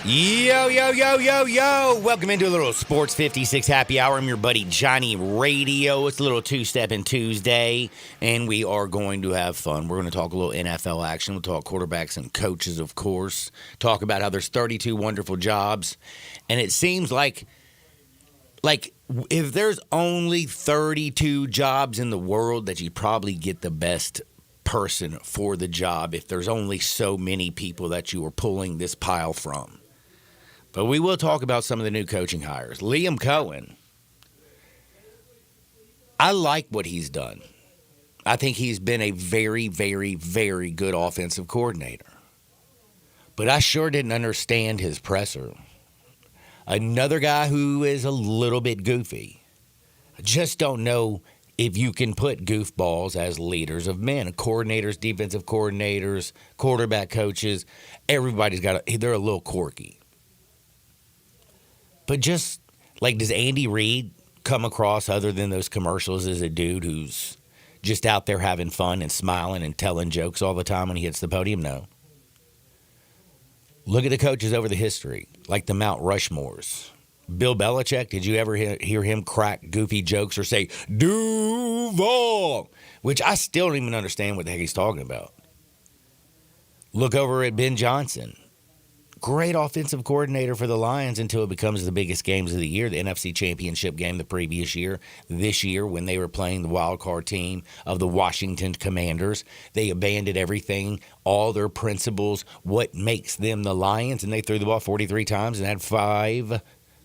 Yo, yo, yo, yo, yo. Welcome into a little Sports 56 Happy Hour. I'm your buddy Johnny Radio. It's a little two-stepping Tuesday, and we are going to have fun. We're going to talk a little NFL action. We'll talk quarterbacks and coaches, of course. Talk about how there's 32 wonderful jobs. And it seems like if there's only 32 jobs in the world, that you probably get the best person for the job if there's only so many people that you are pulling this pile from. But we will talk about some of the new coaching hires. Liam Cohen, I like what he's done. I think he's been a very, very, very good offensive coordinator. But I sure didn't understand his presser. Another guy who is a little bit goofy. I just don't know if you can put goofballs as leaders of men. Coordinators, defensive coordinators, quarterback coaches, everybody's they're a little quirky. But just, does Andy Reid come across, other than those commercials, as a dude who's just out there having fun and smiling and telling jokes all the time when he hits the podium? No. Look at the coaches over the history, like the Mount Rushmores. Bill Belichick, did you ever hear him crack goofy jokes or say, Duval? Which I still don't even understand what the heck he's talking about. Look over at Ben Johnson. Great offensive coordinator for the Lions until it becomes the biggest games of the year, the NFC Championship game the previous year. This year, when they were playing the wild card team of the Washington Commanders, they abandoned everything, all their principles, what makes them the Lions, and they threw the ball 43 times and had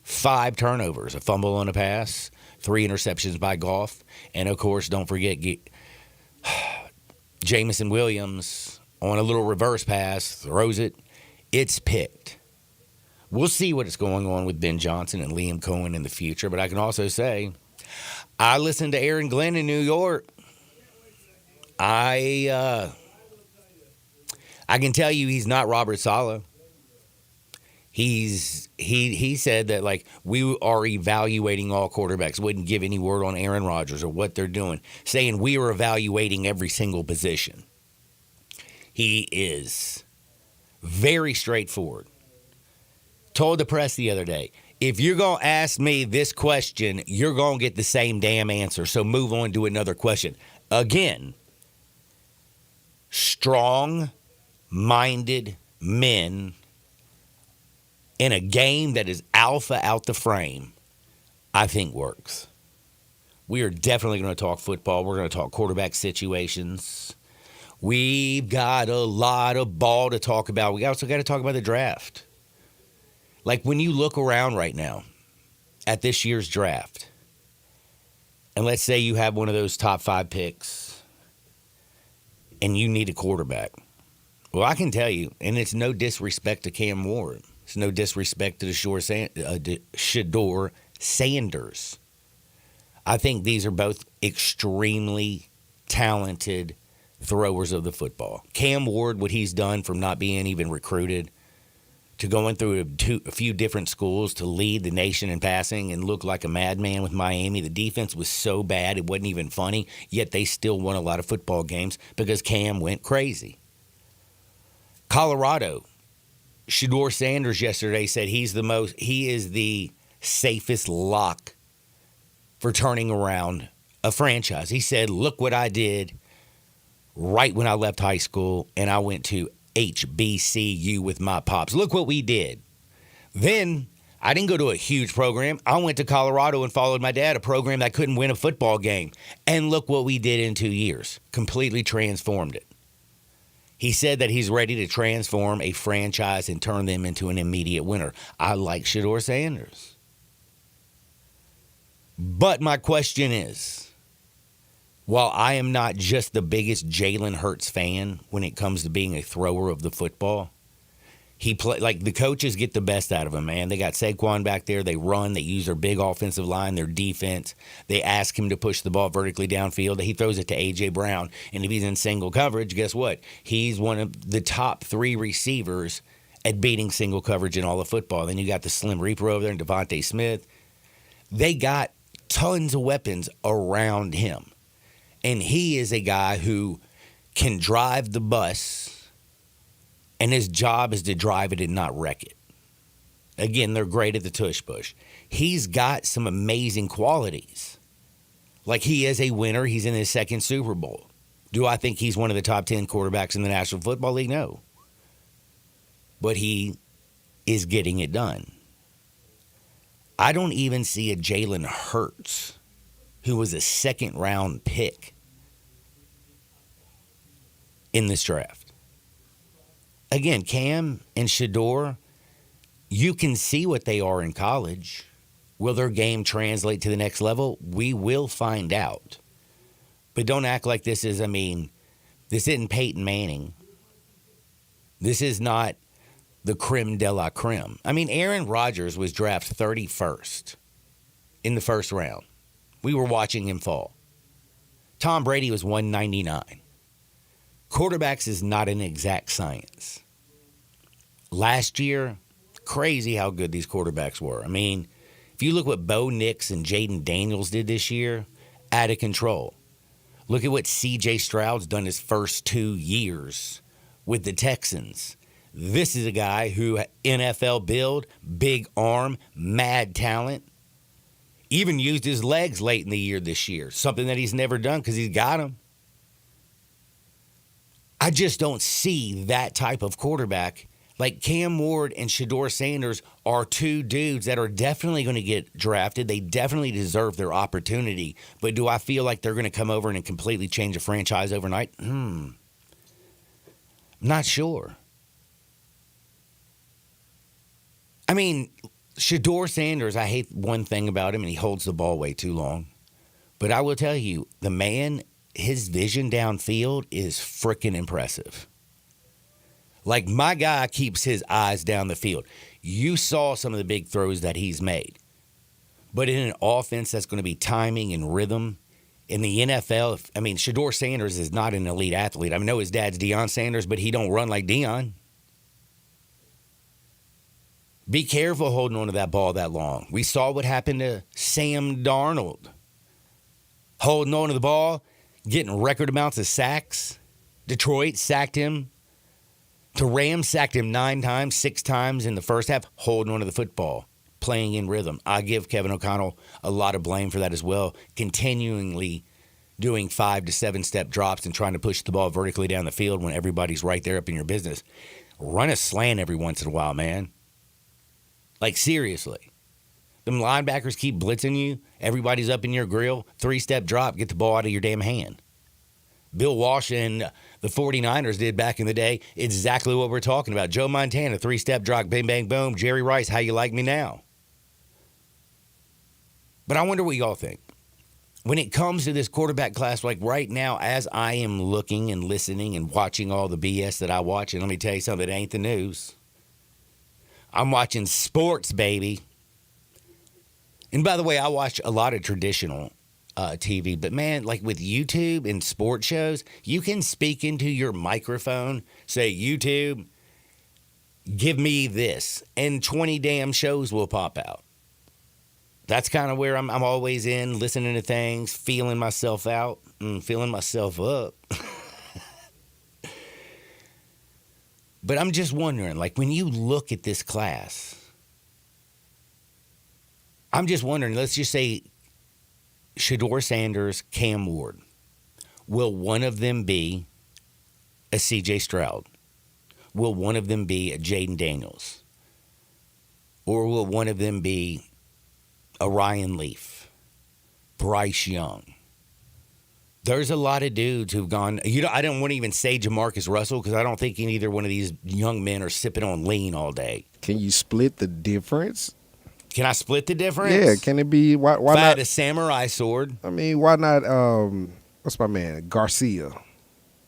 five turnovers, a fumble on a pass, 3 interceptions by Goff, and, of course, don't forget Jameson Williams on a little reverse pass, throws it. It's picked. We'll see what is going on with Ben Johnson and Liam Cohen in the future, but I can also say I listened to Aaron Glenn in New York. I can tell you he's not Robert Saleh. He said that we are evaluating all quarterbacks, wouldn't give any word on Aaron Rodgers or what they're doing, saying we are evaluating every single position. He is very straightforward. Told the press the other day, if you're going to ask me this question, you're going to get the same damn answer. So move on to another question. Again, strong-minded men in a game that is alpha out the frame, I think works. We are definitely going to talk football. We're going to talk quarterback situations. We've got a lot of ball to talk about. We also got to talk about the draft. When you look around right now at this year's draft, and let's say you have one of those top 5 picks and you need a quarterback. Well, I can tell you, and it's no disrespect to Cam Ward. It's no disrespect to Shedeur Sanders. I think these are both extremely talented throwers of the football. Cam Ward, what he's done from not being even recruited to going through a few different schools to lead the nation in passing and look like a madman with Miami. The defense was so bad it wasn't even funny, yet they still won a lot of football games because Cam went crazy. Colorado, Shedeur Sanders yesterday said he is the safest lock for turning around a franchise. He said, look what I did right when I left high school, and I went to HBCU with my pops. Look what we did. Then I didn't go to a huge program. I went to Colorado and followed my dad, a program that couldn't win a football game. And look what we did in 2 years. Completely transformed it. He said that he's ready to transform a franchise and turn them into an immediate winner. I like Shedeur Sanders. But my question is, while I am not just the biggest Jalen Hurts fan when it comes to being a thrower of the football, He play like the coaches get the best out of him, man. They got Saquon back there. They run. They use their big offensive line, their defense. They ask him to push the ball vertically downfield. He throws it to A.J. Brown. And if he's in single coverage, guess what? He's one of the top 3 receivers at beating single coverage in all of football. Then you got the Slim Reaper over there and Devontae Smith. They got tons of weapons around him. And he is a guy who can drive the bus, and his job is to drive it and not wreck it. Again, they're great at the tush push. He's got some amazing qualities. Like, he is a winner. He's in his 2nd Super Bowl. Do I think he's one of the top 10 quarterbacks in the National Football League? No. But he is getting it done. I don't even see a Jalen Hurts, who was a 2nd-round pick in this draft. Again, Cam and Shedeur, you can see what they are in college. Will their game translate to the next level? We will find out. But don't act like this is, this isn't Peyton Manning. This is not the creme de la creme. Aaron Rodgers was drafted 31st in the 1st round. We were watching him fall. Tom Brady was 199. Quarterbacks is not an exact science. Last year, crazy how good these quarterbacks were. If you look what Bo Nix and Jaden Daniels did this year, out of control. Look at what C.J. Stroud's done his first 2 years with the Texans. This is a guy who, NFL build, big arm, mad talent, even used his legs late in the year this year, something that he's never done because he's got them. I just don't see that type of quarterback. Like, Cam Ward and Shedeur Sanders are 2 dudes that are definitely going to get drafted. They definitely deserve their opportunity. But do I feel like they're going to come over and completely change a franchise overnight? Not sure. Shedeur Sanders, I hate one thing about him, and he holds the ball way too long. But I will tell you, the man, his vision downfield is freaking impressive. Like, my guy keeps his eyes down the field. You saw some of the big throws that he's made. But in an offense that's going to be timing and rhythm, in the NFL, Shedeur Sanders is not an elite athlete. I know his dad's Deion Sanders, but he don't run like Deion. Be careful holding on to that ball that long. We saw what happened to Sam Darnold. Holding on to the ball, getting record amounts of sacks. Detroit sacked him. The Rams sacked him 9 times, 6 times in the first half, holding on to the football, playing in rhythm. I give Kevin O'Connell a lot of blame for that as well, continually doing 5 to 7 step drops and trying to push the ball vertically down the field when everybody's right there up in your business. Run a slant every once in a while, man. Like, seriously. Them linebackers keep blitzing you. Everybody's up in your grill. 3-step drop. Get the ball out of your damn hand. Bill Walsh and the 49ers did back in the day exactly what we're talking about. Joe Montana, 3-step drop, bang, bang, boom. Jerry Rice, how you like me now? But I wonder what y'all think. When it comes to this quarterback class, like right now, as I am looking and listening and watching all the BS that I watch, and let me tell you something, it ain't the news. I'm watching sports, baby. And by the way, I watch a lot of traditional TV, but man, like with YouTube and sports shows, you can speak into your microphone, say, YouTube, give me this, and 20 damn shows will pop out. That's kind of where I'm always in, listening to things, feeling myself out, feeling myself up. But I'm just wondering, like, when you look at this class, I'm just wondering, let's just say Shedeur Sanders, Cam Ward. Will one of them be a C.J. Stroud? Will one of them be a Jaden Daniels? Or will one of them be a Ryan Leaf, Bryce Young? There's a lot of dudes who've gone. I don't want to even say Jamarcus Russell because I don't think either one of these young men are sipping on lean all day. Can you split the difference? Can I split the difference? Yeah, can it be? Why if I not? had a samurai sword. I mean, why not? What's my man? Garcia.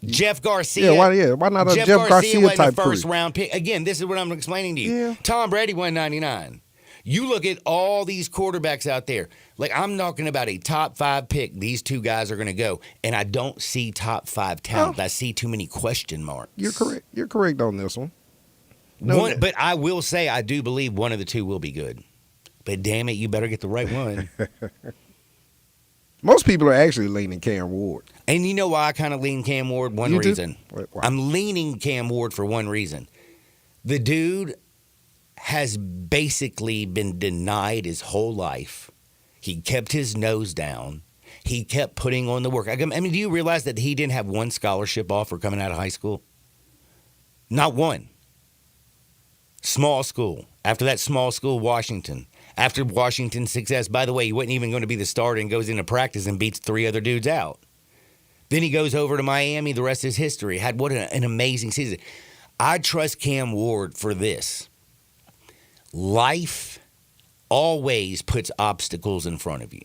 Jeff Garcia. Why not a Jeff Garcia wasn't type a first crew? round pick. Again, this is what I'm explaining to you. Yeah. Tom Brady won 99. You look at all these quarterbacks out there. Like, I'm talking about a top 5 pick. These two guys are going to go. And I don't see top 5 talent. No. I see too many question marks. You're correct. You're correct on this one. No, But I will say I do believe one of the two will be good. But damn it, you better get the right one. most people are actually leaning Cam Ward. And you know why I kind of lean Cam Ward? One You do? reason. Why? I'm leaning Cam Ward for one reason. The dude has basically been denied his whole life. He kept his nose down. He kept putting on the work. I mean, do you realize that he didn't have one scholarship offer coming out of high school? Not one. Small school. After that small school, Washington. After Washington's success, by the way, he wasn't even going to be the starter and goes into practice and beats 3 other dudes out. Then he goes over to Miami. The rest is history. Had what an amazing season. I trust Cam Ward for this. Life always puts obstacles in front of you.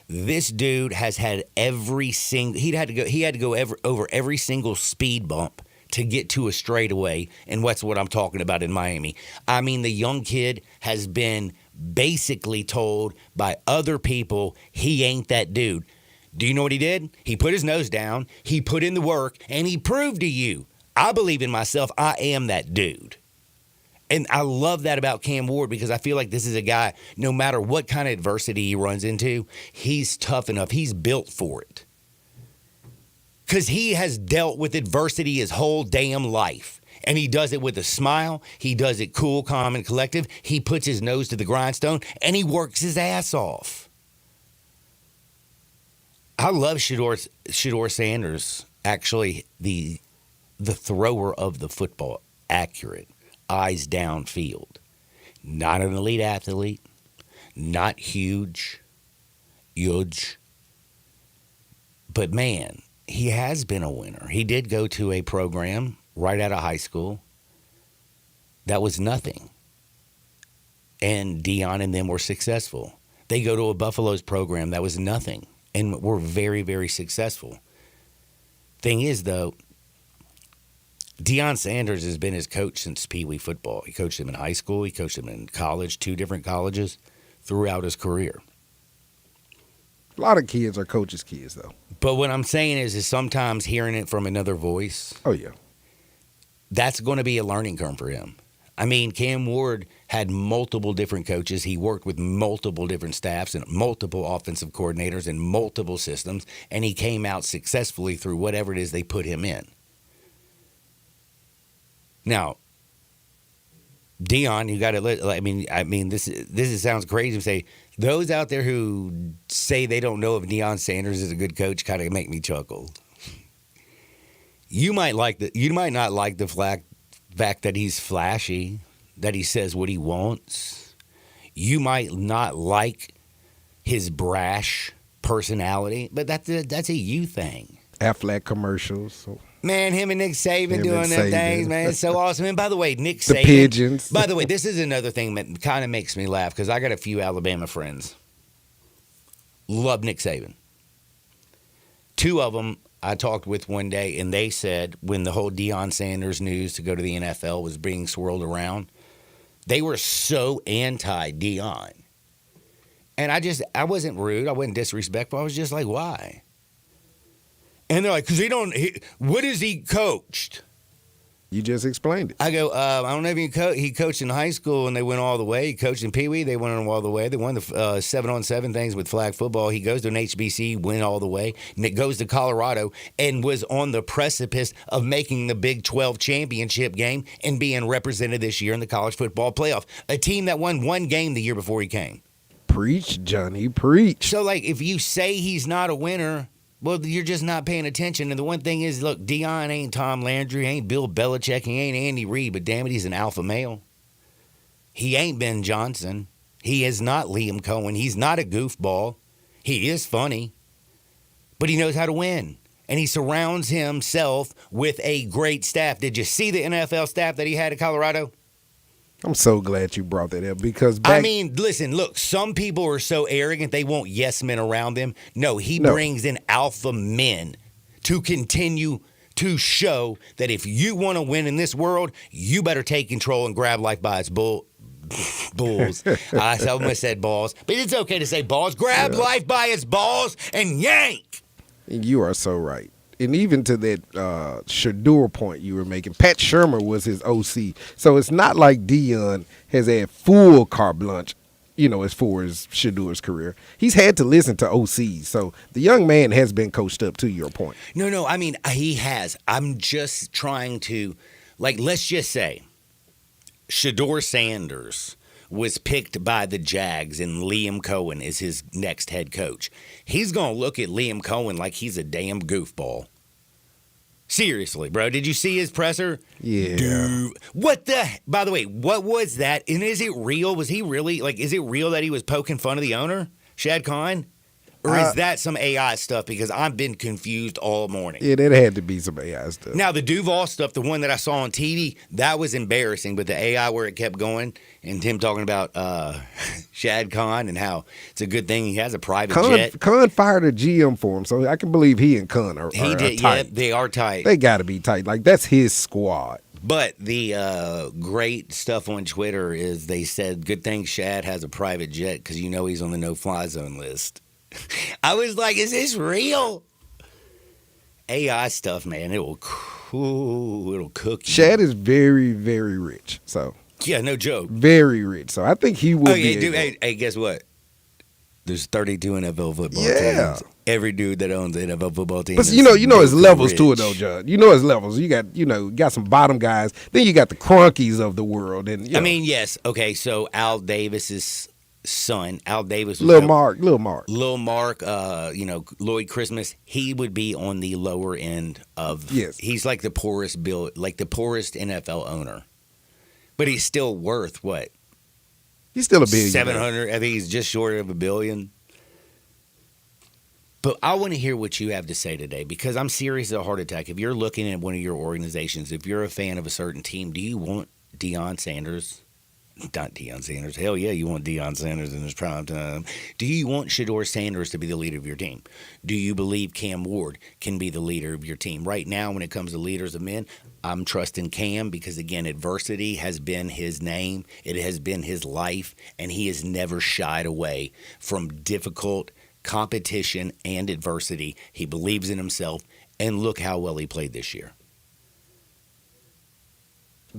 This dude has had he had to go over every single speed bump to get to a straightaway, and that's what I'm talking about in Miami. I mean, the young kid has been basically told by other people he ain't that dude. Do you know what he did? He put his nose down, he put in the work, and he proved to you, I believe in myself, I am that dude. And I love that about Cam Ward because I feel like this is a guy, no matter what kind of adversity he runs into, he's tough enough. He's built for it. Because he has dealt with adversity his whole damn life. And he does it with a smile. He does it cool, calm, and collective. He puts his nose to the grindstone, and he works his ass off. I love Shedeur Sanders, actually, the thrower of the football, accurate. Eyes downfield. Not an elite athlete. Not huge. But man, he has been a winner. He did go to a program right out of high school that was nothing. And Deion and them were successful. They go to a Buffaloes program that was nothing and were very, very successful. Thing is, though, Deion Sanders has been his coach since Pee Wee football. He coached him in high school. He coached him in college, 2 different colleges throughout his career. A lot of kids are coaches' kids, though. But what I'm saying is sometimes hearing it from another voice, Oh, yeah. that's going to be a learning curve for him. I mean, Cam Ward had multiple different coaches. He worked with multiple different staffs and multiple offensive coordinators and multiple systems, and he came out successfully through whatever it is they put him in. Now, Deion, you got to. I mean, this sounds crazy to say. Those out there who say they don't know if Deion Sanders is a good coach kind of make me chuckle. You might not like the fact that he's flashy, that he says what he wants. You might not like his brash personality, but that's a you thing. Aflac commercials. So. Man, him and Nick Saban Him doing and them Saban. things, man. It's so awesome. And by the way, Nick The Saban. pigeons. By the way, this is another thing that kind of makes me laugh because I got a few Alabama friends. Love Nick Saban. 2 of them I talked with one day, and they said when the whole Deion Sanders news to go to the NFL was being swirled around, they were so anti-Deion. And I wasn't rude. I wasn't disrespectful. I was just like, why? And they're like, because what has he coached? You just explained it. I go, I don't know if he coached in high school and they went all the way. He coached in Pee Wee, they went all the way. They won the 7-on-7 things with flag football. He goes to an HBC, went all the way. And it goes to Colorado and was on the precipice of making the Big 12 championship game and being represented this year in the college football playoff. A team that won 1 game the year before he came. Preach, Johnny, preach. So, like, if you say he's not a winner, well, you're just not paying attention. And the one thing is, look, Deion ain't Tom Landry, ain't Bill Belichick, he ain't Andy Reid, but damn it, he's an alpha male. He ain't Ben Johnson. He is not Liam Cohen. He's not a goofball. He is funny, but he knows how to win. And he surrounds himself with a great staff. Did you see the NFL staff that he had at Colorado? I'm so glad you brought that up because listen, look, some people are so arrogant they want yes men around them. No, he brings in alpha men to continue to show that if you want to win in this world, you better take control and grab life by its bulls. I almost said balls, but it's okay to say balls. Grab life by its balls and yank. You are so right. And even to that Shador point you were making, Pat Shermer was his OC. So it's not like Deion has had full carte blanche, as far as Shador's career. He's had to listen to OCs. So the young man has been coached up, to your point. No, I mean, he has. I'm just trying to, let's just say Shador Sanders was picked by the Jags and Liam Cohen is his next head coach. He's going to look at Liam Cohen like he's a damn goofball. Seriously, bro. Did you see his presser? Yeah. Dude. By the way, what was that? And is it real? Was he really, is it real that he was poking fun of the owner, Shad Khan? Or is that some AI stuff? Because I've been confused all morning. Yeah, that had to be some AI stuff. Now, the Duval stuff, the one that I saw on TV, that was embarrassing. But the AI where it kept going and him talking about Shad Khan and how it's a good thing he has a private jet. Khan fired a GM for him, so I can believe he and Khan are tight. Yeah, they are tight. They got to be tight. That's his squad. But the great stuff on Twitter is they said, good thing Shad has a private jet because he's on the no-fly zone list. I was like, is this real? AI stuff, man, it'll cook you. Shad is very, very rich. So yeah, no joke. Very rich. So I think he will be. Dude, hey, guess what? There's 32 NFL football teams. Every dude that owns an NFL football team. But his levels to it though, John. His levels. You got some bottom guys. Then you got the Cronkies of the world. And I mean, yes. Okay, so Al Davis's son, Al Davis, Lil Mark, Lloyd Christmas, he would be on the lower end of. Yes, he's like the poorest NFL owner, but he's still worth what? He's still a billion. 700. I think he's just short of $1 billion. But I want to hear what you have to say today because I'm serious as a heart attack. If you're looking at one of your organizations, if you're a fan of a certain team, do you want Deion Sanders? Not Deion Sanders. Hell yeah, you want Deion Sanders in his prime time. Do you want Shador Sanders to be the leader of your team? Do you believe Cam Ward can be the leader of your team? Right now, when it comes to leaders of men, I'm trusting Cam because, again, adversity has been his name. It has been his life, and he has never shied away from difficult competition and adversity. He believes in himself, and look how well he played this year.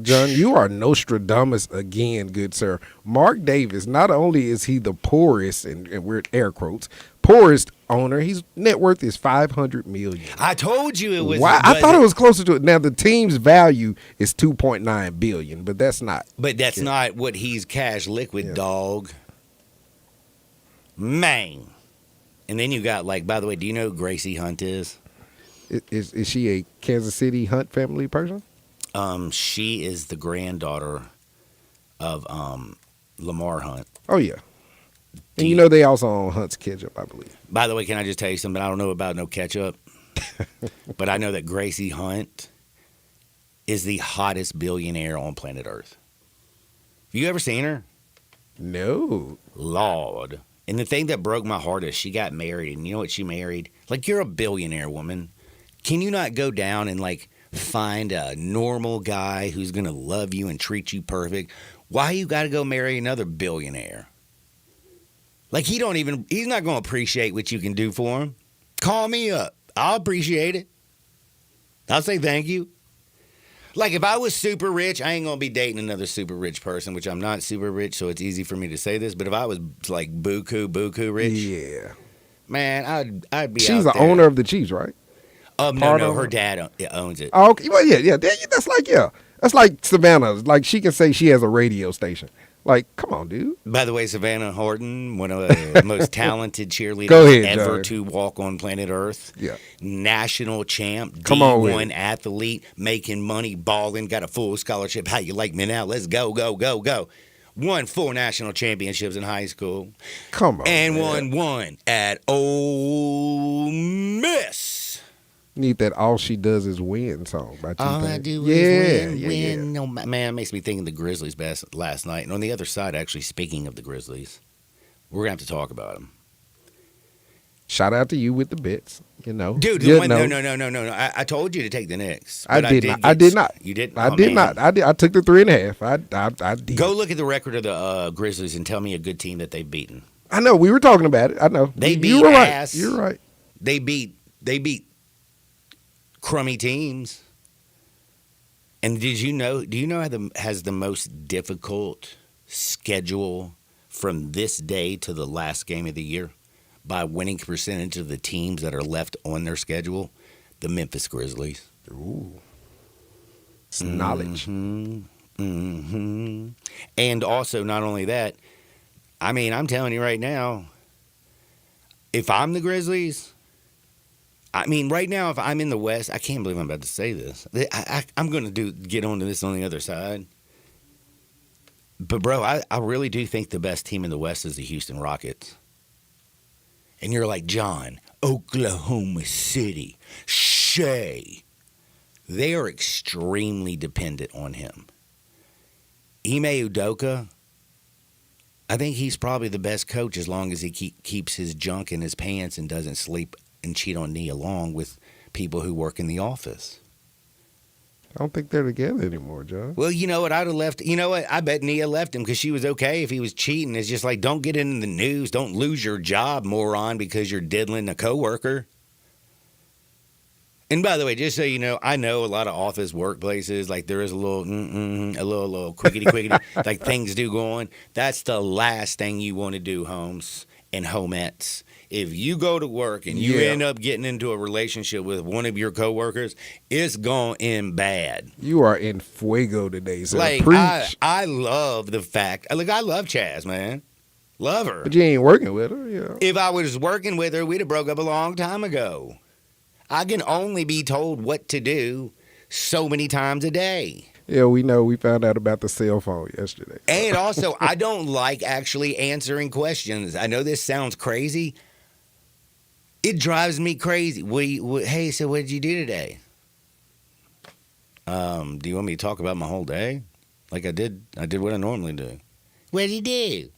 John, you are Nostradamus again, good sir. Mark Davis, not only is he the poorest, and we're at air quotes, poorest owner, his net worth is $500 million. I told you it was. Why? I thought it was closer to it. Now, the team's value is $2.9 billion, but that's not. But that's not what he's cash liquid, dog. Man. And then you got, by the way, do you know who Gracie Hunt is? Is she a Kansas City Hunt family person? She is the granddaughter of Lamar Hunt. Oh, yeah. And they also own Hunt's Ketchup, I believe. By the way, can I just tell you something? I don't know about no ketchup, but I know that Gracie Hunt is the hottest billionaire on planet Earth. Have you ever seen her? No. Lord. And the thing that broke my heart is she got married, and you know what she married? You're a billionaire woman. Can you not go down and, find a normal guy who's going to love you and treat you perfect? Why you got to go marry another billionaire? He's not going to appreciate what you can do for him. Call me up. I'll appreciate it. I'll say thank you. If I was super rich, I ain't going to be dating another super rich person, which I'm not super rich, so it's easy for me to say this. But if I was buku rich, yeah, man, I'd be. She's the owner of the Chiefs, right? No, her dad owns it. Oh, okay. Well, yeah. That's like Savannah. She can say she has a radio station. Come on, dude. By the way, Savannah Horton, one of the most talented cheerleaders ever to walk on planet Earth. Yeah. National champ, Come on, D1 athlete, making money, balling, got a full scholarship. How you like me now? Let's go, go, go, go. Won 4 national championships in high school. Come on, and man. won one at Ole Miss. Need that "All She Does Is Win" song by T-Pain. All I do is win. No, man, it makes me think of the Grizzlies last night. And on the other side, actually, speaking of the Grizzlies, we're going to have to talk about them. Shout out to you with the bets. Dude, no. I told you to take the Knicks. I but did not. I did not. You didn't? I Oh, did man. not. I took the 3.5. I did. Go look at the record of the Grizzlies and tell me a good team that they've beaten. I know. We were talking about it. I know. They beat you were right. ass. You're right. They beat crummy teams. And do you know has the most difficult schedule from this day to the last game of the year by winning percentage of the teams that are left on their schedule? The Memphis Grizzlies. Ooh. It's knowledge. Mm-hmm. And also, not only that, I mean, I'm telling you right now, if I'm the Grizzlies, I mean, right now, if I'm in the West, I can't believe I'm about to say this. I'm going to get onto this on the other side. But, bro, I really do think the best team in the West is the Houston Rockets. And you're like, John, Oklahoma City, Shea. They are extremely dependent on him. Ime Udoka, I think he's probably the best coach as long as he keeps his junk in his pants and doesn't sleep and cheat on Nia Long with people who work in the office. I don't think they're together anymore, John. Well, you know what? I'd have left. You know what? I bet Nia left him because she was okay if he was cheating. It's just like, don't get in the news. Don't lose your job, moron, because you're diddling a coworker. And by the way, just so you know, I know a lot of office workplaces, like there is a little quickity, like things do go on. That's the last thing you want to do, Holmes and Homettes. If you go to work and you end up getting into a relationship with one of your coworkers, it's going to end bad. You are in fuego today, so like, preach. I love the fact. Look, I love Chaz, man. Love her. But you ain't working with her, yeah. If I was working with her, we'd have broke up a long time ago. I can only be told what to do so many times a day. Yeah, we know. We found out about the cell phone yesterday. And also, I don't like actually answering questions. I know this sounds crazy. It drives me crazy. Hey, so what did you do today? Do you want me to talk about my whole day? Like I did what I normally do. What did you do?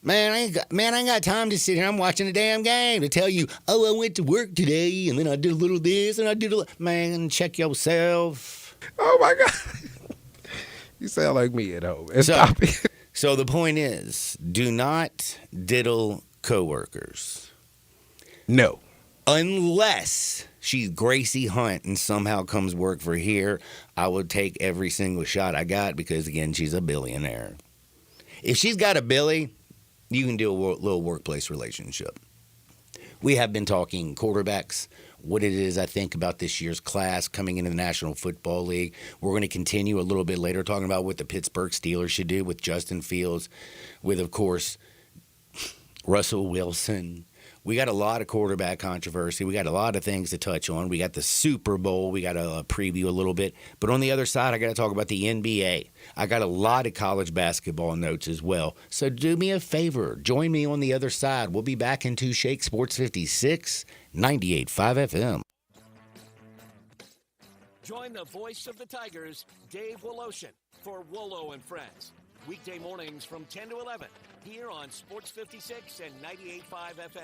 Man, I ain't got time to sit here. I'm watching the damn game to tell you, oh, I went to work today, and then I did a little this, and I did a little... Man, check yourself. Oh, my God. You sound like me at home. Stop it. So the point is, do not diddle coworkers. No. Unless she's Gracie Hunt and somehow comes work for here, I would take every single shot I got because, again, she's a billionaire. If she's got a Billy... You can do a little workplace relationship. We have been talking quarterbacks, what it is I think about this year's class coming into the National Football League. We're going to continue a little bit later talking about what the Pittsburgh Steelers should do with Justin Fields, with, of course, Russell Wilson. We got a lot of quarterback controversy. We got a lot of things to touch on. We got the Super Bowl. We got to preview a little bit. But on the other side, I got to talk about the NBA. I got a lot of college basketball notes as well. So do me a favor. Join me on the other side. We'll be back in Two Shake Sports 56, 98.5 FM. Join the voice of the Tigers, Dave Woloshin, for Wolo and Friends. Weekday mornings from 10 to 11 here on Sports 56 and 98.5 FM.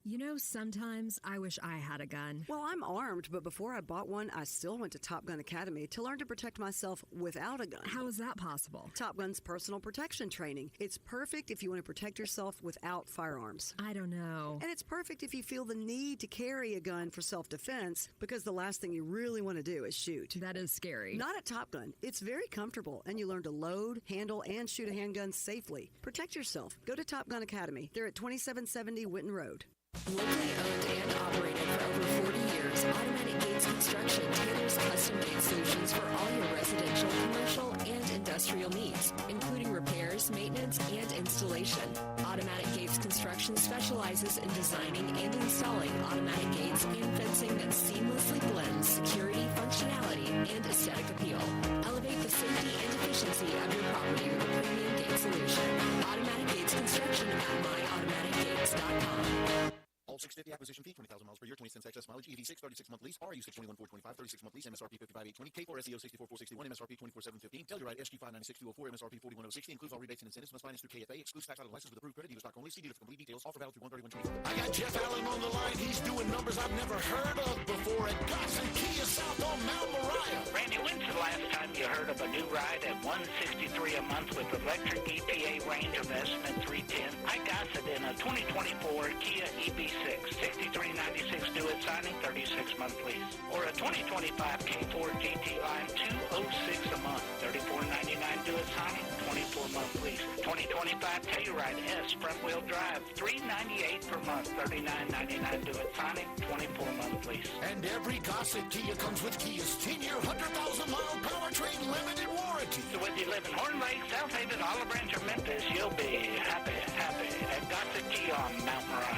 You know, sometimes I wish I had a gun. Well, I'm armed, but before I bought one, I still went to Top Gun Academy to learn to protect myself without a gun. How is that possible? Top Gun's personal protection training. It's perfect if you want to protect yourself without firearms. I don't know. And it's perfect if you feel the need to carry a gun for self-defense, because the last thing you really want to do is shoot. That is scary. Not at Top Gun. It's very comfortable, and you learn to load, handle, and shoot a handgun safely. Protect yourself. Go to Top Gun Academy. They're at 2770 Witten Road. Locally owned and operated for over 40 years, Automatic Gates Construction tailors custom-made solutions for all your residential, commercial, and industrial needs, including repairs, maintenance, and installation. Automatic Gates Construction specializes in designing and installing automatic gates and fencing that seamlessly blends security, functionality, and aesthetic appeal. Elevate the safety and efficiency of your property with a premium gate solution. Automatic Gates Construction at myautomaticgates.com. All 650 acquisition fee, 20,000 miles per year, 20 cents insurance, excess mileage, EV6, 36-month lease, RU6 21,425, 36-month lease, MSRP 55,820, K4 SEO 64,461, MSRP 24,715, Telluride SG 596,204, MSRP 41,060, includes all rebates and incentives, must finance through KFA, excludes tax out of license with approved credit, dealer stock only, see dealer for complete details, offer valid through 1/31/24. I got Jeff Allen on the line. He's doing numbers I've never heard of before at Gossen Kia South on Mount Moriah. Randy, when's the last time you heard of a new ride at $163 a month with electric EPA range of estimate 310? I got it in a 2024 Kia EV6, $63.96 due at signing, 36-month lease. Or a 2025 K4 GT Line, $206 a month, $34.99 due at signing, 24-month lease. 2025 Telluride S front-wheel drive, $398 per month, $39.99 due at signing, 24-month lease. And every Gossett Kia comes with Kia's 10-year, 100,000-mile powertrain limited warranty. So whether you live in Horn Lake, South Haven, Olive Branch, or Memphis, you'll be happy at Gossett Kia on Mount Moriah.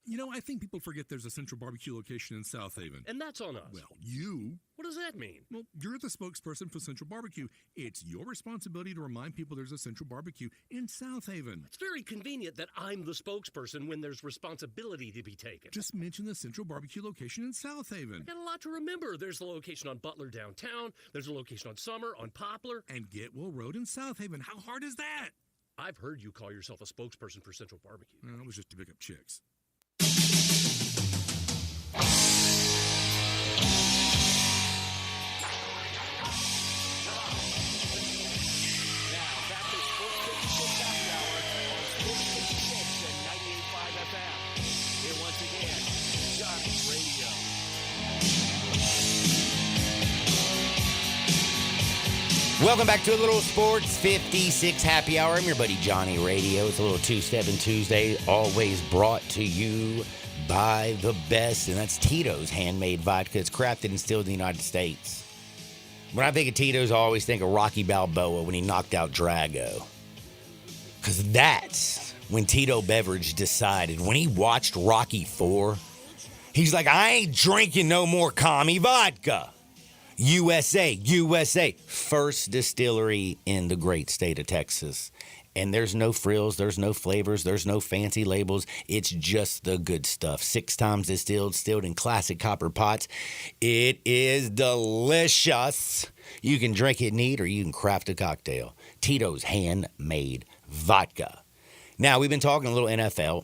You know, I think people forget there's a Central Barbecue location in South Haven. And that's on us. Well, you. What does that mean? Well, you're the spokesperson for Central Barbecue. It's your responsibility to remind people there's a Central Barbecue in South Haven. It's very convenient that I'm the spokesperson when there's responsibility to be taken. Just mention the Central Barbecue location in South Haven. I got a lot to remember. There's the location on Butler downtown. There's a location on Summer, on Poplar. And Getwell Road in South Haven. How hard is that? I've heard you call yourself a spokesperson for Central Barbecue. No, it was just to pick up chicks. Welcome back to a little Sports 56 Happy Hour. I'm your buddy Johnny Radio. It's a little Two-Stepping Tuesday, always brought to you by the best, and that's Tito's Handmade Vodka. It's crafted and distilled in the United States. When I think of Tito's, I always think of Rocky Balboa when he knocked out Drago. Because that's when Tito Beveridge decided, when he watched Rocky IV, he's like, I ain't drinking no more commie vodka. USA, first distillery in the great state of Texas. And there's no frills, there's no flavors, there's no fancy labels. It's just the good stuff. 6 times distilled in classic copper pots. It is delicious. You can drink it neat or you can craft a cocktail. Tito's Handmade Vodka. Now, we've been talking a little NFL.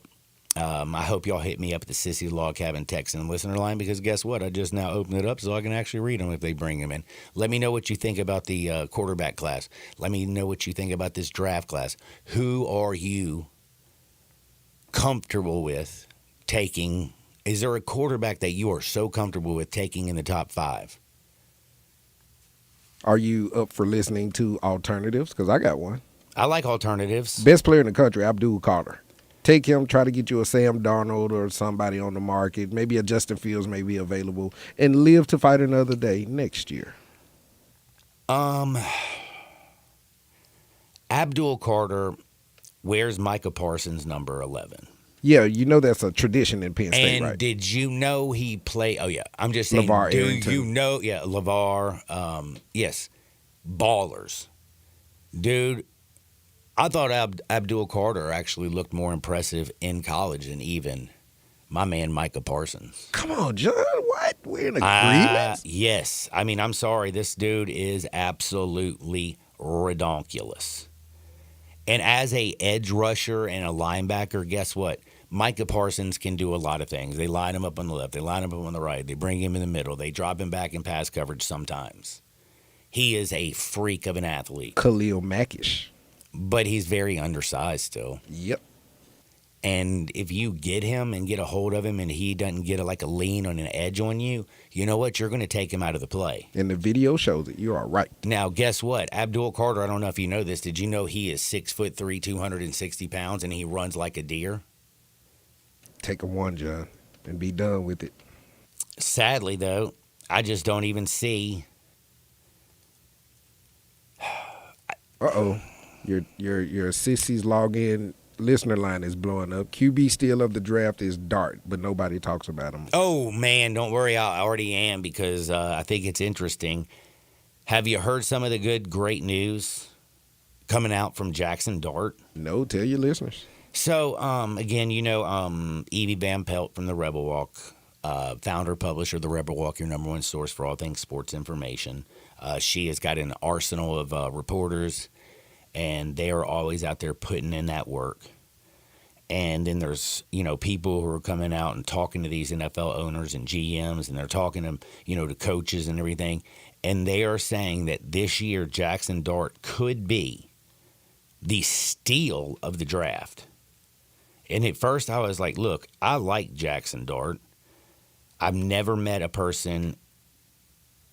I hope y'all hit me up at the Sissy Log Cabin Texan listener line, because guess what? I just now opened it up so I can actually read them if they bring them in. Let me know what you think about the quarterback class. Let me know what you think about this draft class. Who are you comfortable with taking? Is there a quarterback that you are so comfortable with taking in the top 5? Are you up for listening to alternatives? Because I got one. I like alternatives. Best player in the country, Abdul Carter. Take him, try to get you a Sam Darnold or somebody on the market. Maybe a Justin Fields may be available. And live to fight another day next year. Abdul Carter wears Micah Parsons number 11. Yeah, you know that's a tradition in Penn State, and right? Did you know he played? Oh, yeah. I'm just saying, LeVar do Arrington. you know? Yeah, LeVar. Yes. Ballers. Dude, I thought Abdul Carter actually looked more impressive in college than even my man Micah Parsons. Come on, John. What? We're in agreement? Yes. I mean, I'm sorry. This dude is absolutely redonkulous. And as a edge rusher and a linebacker, guess what? Micah Parsons can do a lot of things. They line him up on the left. They line him up on the right. They bring him in the middle. They drop him back in pass coverage sometimes. He is a freak of an athlete. Khalil Mackish. But he's very undersized still. Yep. And if you get him and get a hold of him and he doesn't get a lean on an edge on you, you know what? You're going to take him out of the play. And the video shows it. You are right. Now, guess what? Abdul Carter, I don't know if you know this. Did you know he is 6'3", 260 pounds, and he runs like a deer? Take a one, John, and be done with it. Sadly, though, I just don't even see. Uh-oh. Your Sissy's login listener line is blowing up. QB steal of the draft is Dart, but nobody talks about him. Oh, man, don't worry. I already am, because I think it's interesting. Have you heard some of the great news coming out from Jackson Dart? No, tell your listeners. So, again, you know, Evie Van Pelt from the Rebel Walk. founder, publisher of the Rebel Walk, your number one source for all things sports information. She has got an arsenal of reporters, and they are always out there putting in that work. And then there's, people who are coming out and talking to these NFL owners and GMs, and they're talking to, to coaches and everything. And they are saying that this year Jackson Dart could be the steal of the draft. And at first I was like, look, I like Jackson Dart. I've never met a person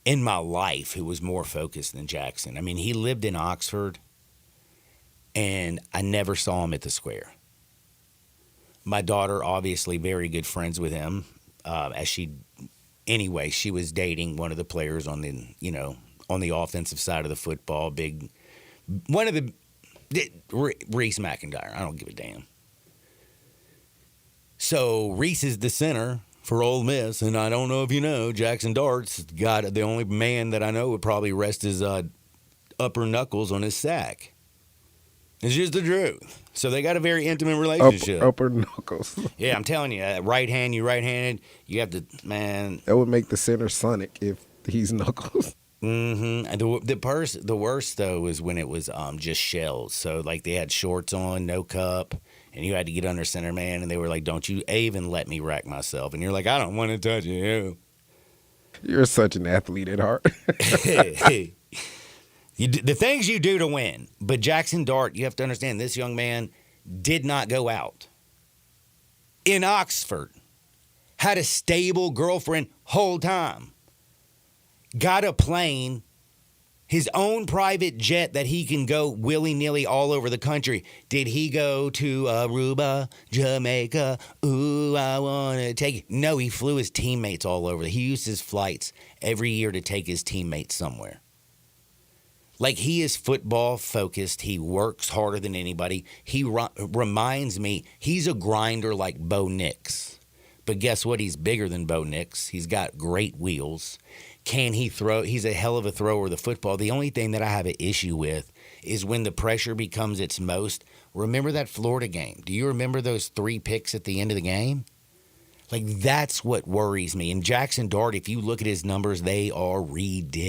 in my life who was more focused than Jackson. I mean, he lived in Oxford, and I never saw him at the Square. My daughter, obviously very good friends with him, she was dating one of the players on the offensive side of the football. Reese McIntyre. I don't give a damn. So Reese is the center for Ole Miss, and I don't know if you know, Jackson Dart's got the only man that I know would probably rest his upper knuckles on his sack. It's just the truth. So they got a very intimate relationship. Upper knuckles. Yeah, I'm telling you, right hand, you right-handed, you have to, man. That would make the center Sonic if he's knuckles. Mm-hmm. And the worst, though, was when it was just shells. So, like, they had shorts on, no cup, and you had to get under center man, and they were like, don't you even let me rack myself. And you're like, I don't want to touch you. You're such an athlete at heart. The things you do to win. But Jackson Dart, you have to understand, this young man did not go out. In Oxford. Had a stable girlfriend whole time. Got a plane, his own private jet that he can go willy-nilly all over the country. Did he go to Aruba, Jamaica? Ooh, I want to take it. No, he flew his teammates all over. He used his flights every year to take his teammates somewhere. Like, he is football focused. He works harder than anybody. He reminds me, he's a grinder like Bo Nix. But guess what? He's bigger than Bo Nix. He's got great wheels. Can he throw? He's a hell of a thrower of the football. The only thing that I have an issue with is when the pressure becomes its most. Remember that Florida game? Do you remember those 3 picks at the end of the game? Like, that's what worries me. And Jackson Dart, if you look at his numbers, they are ridiculous.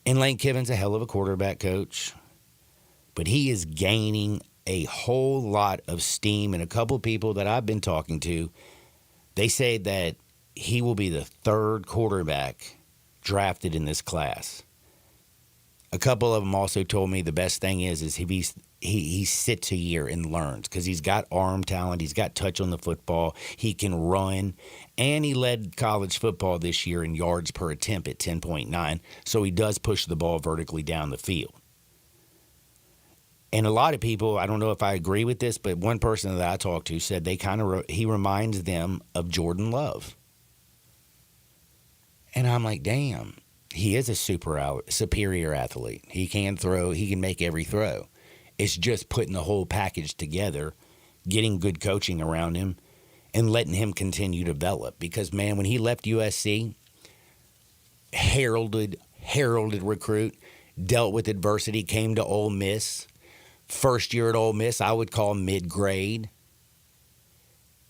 And Lane Kiffin's a hell of a quarterback coach, but he is gaining a whole lot of steam. And a couple of people that I've been talking to, they say that he will be the 3rd quarterback drafted in this class. A couple of them also told me the best thing is he sits a year and learns because he's got arm talent, he's got touch on the football, he can run, and he led college football this year in yards per attempt at 10.9, so he does push the ball vertically down the field. And a lot of people, I don't know if I agree with this, but one person that I talked to said he reminds them of Jordan Love. And I'm like, damn, he is a superior athlete. He can throw, he can make every throw. It's just putting the whole package together, getting good coaching around him, and letting him continue to develop. Because, man, when he left USC, heralded recruit, dealt with adversity, came to Ole Miss. First year at Ole Miss, I would call mid-grade.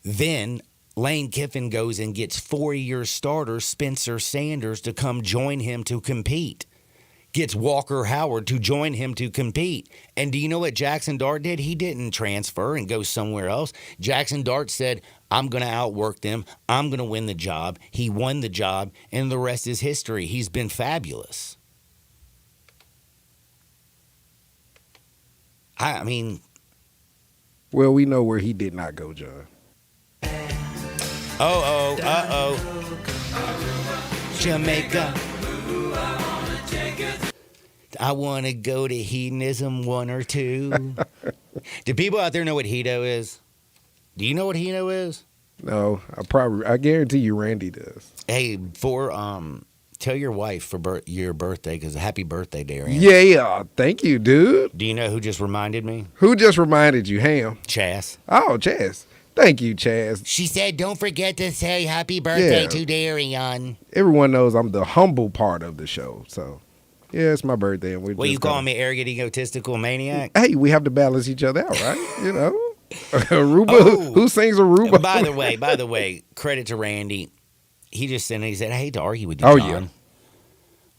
Then Lane Kiffin goes and gets 4-year starter Spencer Sanders to come join him to compete. Gets Walker Howard to join him to compete. And do you know what Jackson Dart did? He didn't transfer and go somewhere else. Jackson Dart said, I'm going to outwork them. I'm going to win the job. He won the job, and the rest is history. He's been fabulous. I mean... Well, we know where he did not go, John. Jamaica. I want to go to Hedonism 1 or 2. Do people out there know what Hedo is? Do you know what Hedo is? No, I guarantee you Randy does. Hey, tell your wife for your birthday, because happy birthday, Darian. Yeah, thank you, dude. Do you know who just reminded me? Who just reminded you, Ham? Chaz. Oh, Chaz. Thank you, Chaz. She said, don't forget to say happy birthday to Darian. Everyone knows I'm the humble part of the show, so... Yeah, it's my birthday. And you calling me arrogant, egotistical maniac? Hey, we have to balance each other out, right? You know? Aruba? Oh. Who sings Aruba? By the way, credit to Randy. He just sent it. He said, I hate to argue with you, Oh, John. yeah.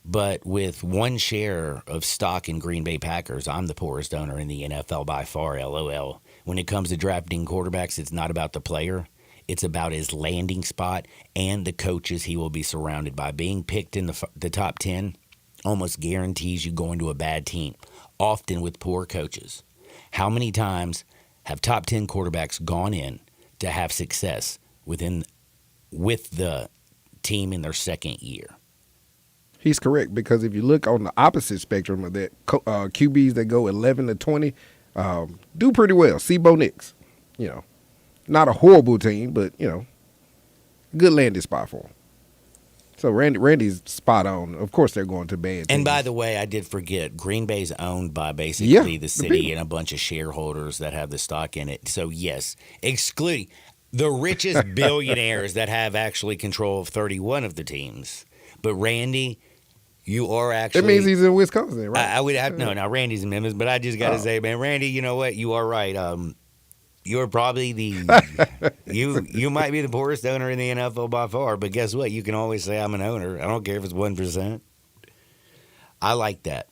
But with one share of stock in Green Bay Packers, I'm the poorest owner in the NFL by far, LOL. When it comes to drafting quarterbacks, it's not about the player. It's about his landing spot and the coaches he will be surrounded by. Being picked in the top 10 almost guarantees you going to a bad team, often with poor coaches. How many times have top 10 quarterbacks gone in to have success with the team in their second year? He's correct, because if you look on the opposite spectrum of that, QBs that go 11 to 20 do pretty well. See Bo Nix, not a horrible team, but good landing spot for him. So Randy's spot on. Of course, they're going to bad teams. And by the way, I did forget, Green Bay's owned by basically the city and a bunch of shareholders that have the stock in it. So yes, excluding the richest billionaires that have actually control of 31 of the teams. But Randy, you are actually. It means he's in Wisconsin, right? I would have no. Now Randy's in Memphis, but I just got to say, man, Randy, you know what? You are right. You're probably you might be the poorest owner in the NFL by far. But guess what? You can always say I'm an owner. I don't care if it's 1%. I like that.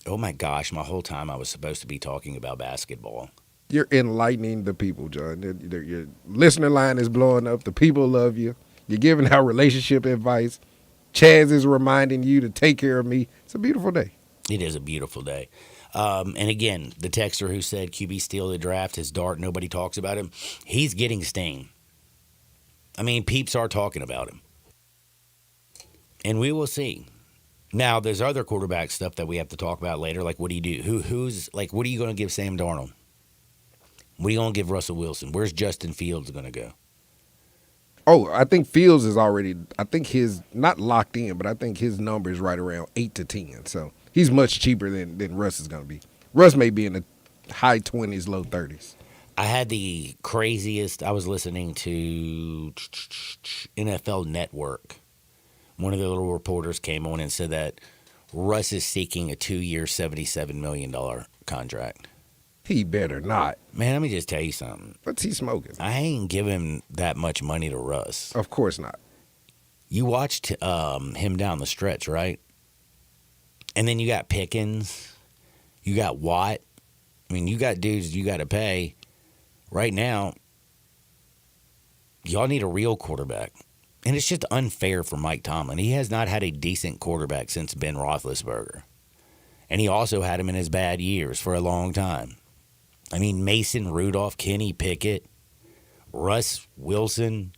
Oh my gosh! My whole time I was supposed to be talking about basketball. You're enlightening the people, John. Your listener line is blowing up. The people love you. You're giving out relationship advice. Chaz is reminding you to take care of me. It's a beautiful day. It is a beautiful day. And again, the texter who said QB steal the draft, his dart, nobody talks about him. He's getting sting. I mean, peeps are talking about him. And we will see. Now, there's other quarterback stuff that we have to talk about later. Like, what do you do? What are you going to give Sam Darnold? What are you going to give Russell Wilson? Where's Justin Fields going to go? Oh, I think Fields is already, his, not locked in, but I think his number is right around 8 to 10. So he's much cheaper than Russ is going to be. Russ may be in the high 20s, low 30s. I had the craziest, I was listening to NFL Network. One of the little reporters came on and said that Russ is seeking a 2-year, $77 million contract. He better not. Man, let me just tell you something. What's he smoking? I ain't giving that much money to Russ. Of course not. You watched him down the stretch, right? And then you got Pickens. You got Watt. I mean, you got dudes you got to pay. Right now, y'all need a real quarterback. And it's just unfair for Mike Tomlin. He has not had a decent quarterback since Ben Roethlisberger. And he also had him in his bad years for a long time. I mean, Mason Rudolph, Kenny Pickett, Russ Wilson,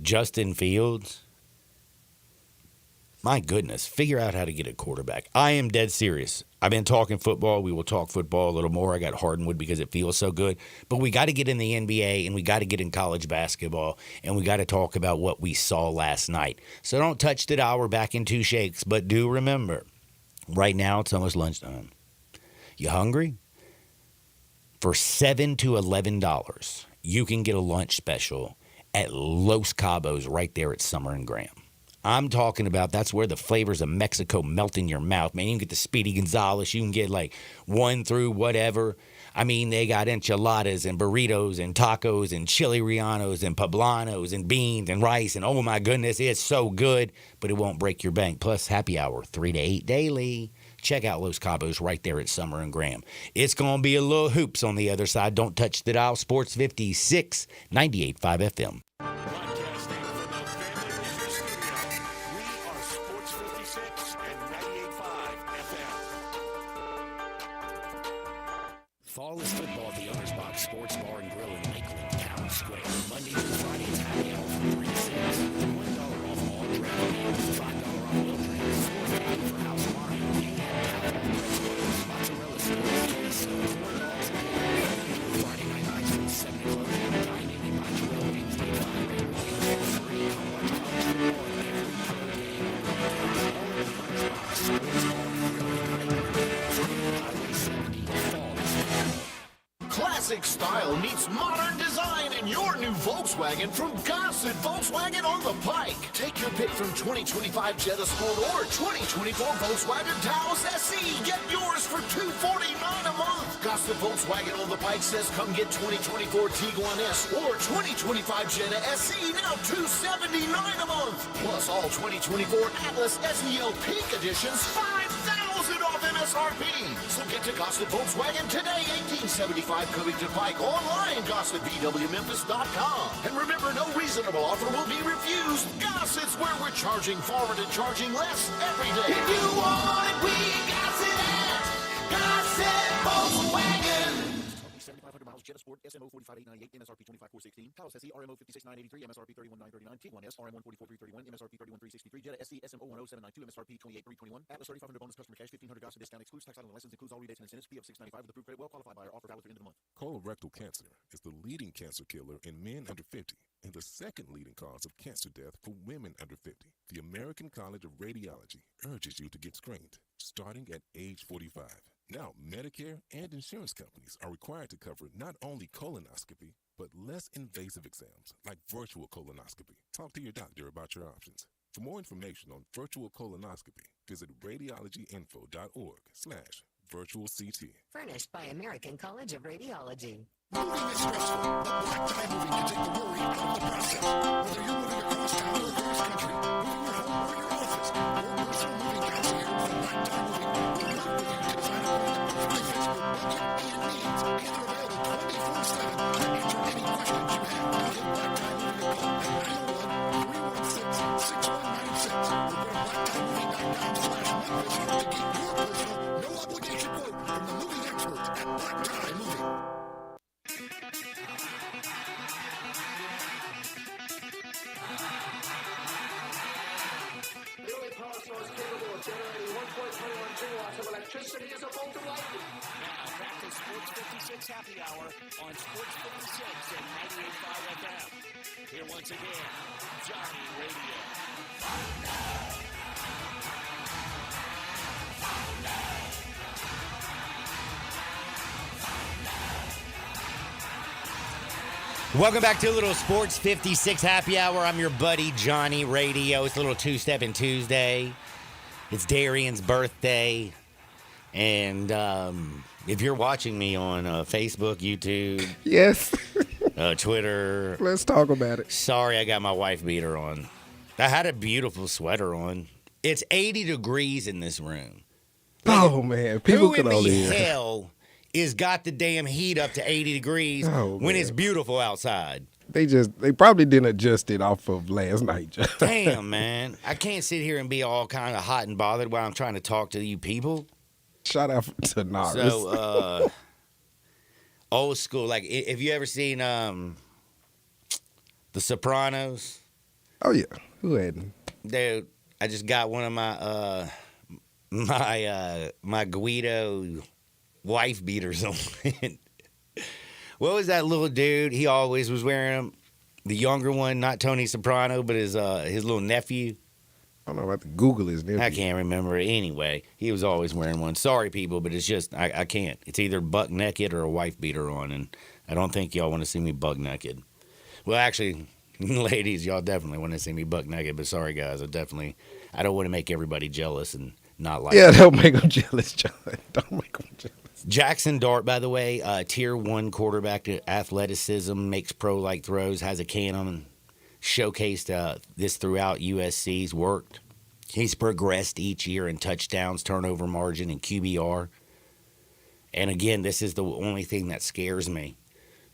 Justin Fields. My goodness, figure out how to get a quarterback. I am dead serious. I've been talking football. We will talk football a little more. I got Hardenwood because it feels so good. But we got to get in the NBA, and we got to get in college basketball, and we got to talk about what we saw last night. So don't touch the dial. We're back in 2 shakes. But do remember, right now it's almost lunchtime. You hungry? For $7 to $11, you can get a lunch special at Los Cabos right there at Summer and Graham. I'm talking about that's where the flavors of Mexico melt in your mouth, man. You can get the Speedy Gonzales. You can get like 1 through whatever. I mean, they got enchiladas and burritos and tacos and chili rellenos and poblanos and beans and rice. And oh, my goodness, it's so good, but it won't break your bank. Plus, happy hour, 3 to 8 daily. Check out Los Cabos right there at Summer and Graham. It's going to be a little hoops on the other side. Don't touch the dial. Sports 56, 98.5 FM. Broadcasting from the Stanley Leisure Studio, we are Sports 56 and 98.5 FM. Fall is football at the Owner's Box Sports Bar and Grill in Lakeland, Town Square. Monday through Friday, it's happy hour from 3 to 6. $1 off all draft meals, $5 off meal drinks, $4.50 for house wine, and mozzarella sticks, queso, corn dogs, and more. Friday night lights from 7 o'clock. Dine in and buy grill wings, day 5 and free. I'll watch college football and every pro game. All at the Owner's Box Sports Bar and Grill in Lakeland, Highway 70. Fall is football. Classic style meets modern design in your new Volkswagen from Gossett Volkswagen on the Pike. Take your Pick from 2025 Jetta Sport or 2024 Volkswagen Taos SE. Get yours for $249 a month. Gossip Volkswagen on the Pike says come get 2024 Tiguan S or 2025 Jetta SE, now $279 a month. Plus all 2024 Atlas SEL Peak Editions, $5,000 off MSRP. So get to Gossip Volkswagen today, 1875 Covington Pike, online, GossipVWMemphis.com. And remember, no reasonable offer will be refused. Gossip's where we're charging forward and charging less every day. If you want it, we got it at Gossip Volkswagen. 7,500 miles, Jetta Sport, SMO 45898, MSRP 25416, Taos SE, RMO 56983, MSRP 31939, Tiguan S, RM 144331, MSRP 31363, Jetta SE, SMO 10792, MSRP 28321, Atlas 3500 bonus customer cash, 1500 Gossip discount, excludes tax, title, and license, includes all rebates and incentives, P of 695 with approved credit, well qualified buyer, offer valid through end of the month. Colorectal cancer is the leading cancer killer in men under 50 and the second leading cause of cancer death for women under 50. The American College of Radiology urges you to get screened, starting at age 45. Now, Medicare and insurance companies are required to cover not only colonoscopy, but less invasive exams like virtual colonoscopy. Talk to your doctor about your options. For more information on virtual colonoscopy, visit radiologyinfo.org/virtual CT. Furnished by American College of Radiology. Moving is stressful, but Black Tie Moving can take the worry out of the process. Whether you're moving across town or across country, moving your home or your office, your personal moving concierge from Black Tie Moving will work with you to design a plan that perfectly fits your budget and needs. And they're available 24/7 to answer any questions you have. Give Black Tie Moving a call at 901-316-6196 or go to blacktiemoving.com/Memphis to get your personal, no obligation quote from the moving experts at Black Tie Moving. The only power source capable of generating 1.21 gigawatts of electricity is a bolt of lightning. Now back to Sports 56 Happy Hour on Sports 56 and 98.5 FM. Here once again, Johnny Radio. Welcome back to a little Sports 56 Happy Hour. I'm your buddy Johnny Radio. It's a little two-stepping Tuesday. It's Darian's birthday. And if you're watching me on Facebook, YouTube, Yes. Twitter, Let's talk about it. sorry I got my wife beater on. I had a beautiful sweater on. It's 80 degrees in this room. Oh, man. People Who could in the only hell is got the damn heat up to 80 degrees Oh, when man. it's beautiful outside? They probably didn't adjust it off of last night. Damn, man. I can't sit here and be all kind of hot and bothered while I'm trying to talk to you people. Shout out to Norris. So, old school. Like, have you ever seen The Sopranos? Oh, yeah. Who hadn't? Dude, I just got one of my my Guido wife beaters on. What was that little dude? He always was wearing them. The younger one, not Tony Soprano, but his little nephew. I don't know about to Google his name. I can't remember. Anyway, he was always wearing one. Sorry, people, but it's just, I can't. It's either buck naked or a wife beater on, and I don't think y'all want to see me buck naked. Well, actually, ladies, y'all definitely want to see me buck naked, but sorry, guys, I don't want to make everybody jealous and not like Yeah, it. don't make them jealous, John. Don't make them jealous. Jackson Dart, by the way, tier 1 quarterback to athleticism, makes pro-like throws, has a cannon, showcased this throughout USC's worked. He's progressed each year in touchdowns, turnover margin, and QBR. And again, this is the only thing that scares me.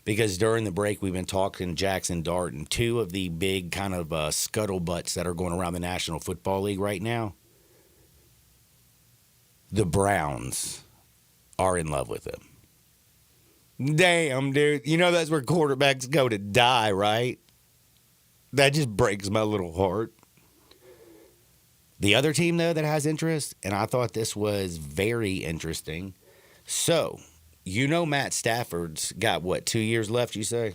Because during the break, we've been talking Jackson Dart, and two of the big kind of scuttlebutts that are going around the National Football League right now, the Browns are in love with him. Damn, dude. You know that's where quarterbacks go to die, right? That just breaks my little heart. The other team, though, that has interest, and I thought this was very interesting. So, you know Matt Stafford's got, 2 years left, you say?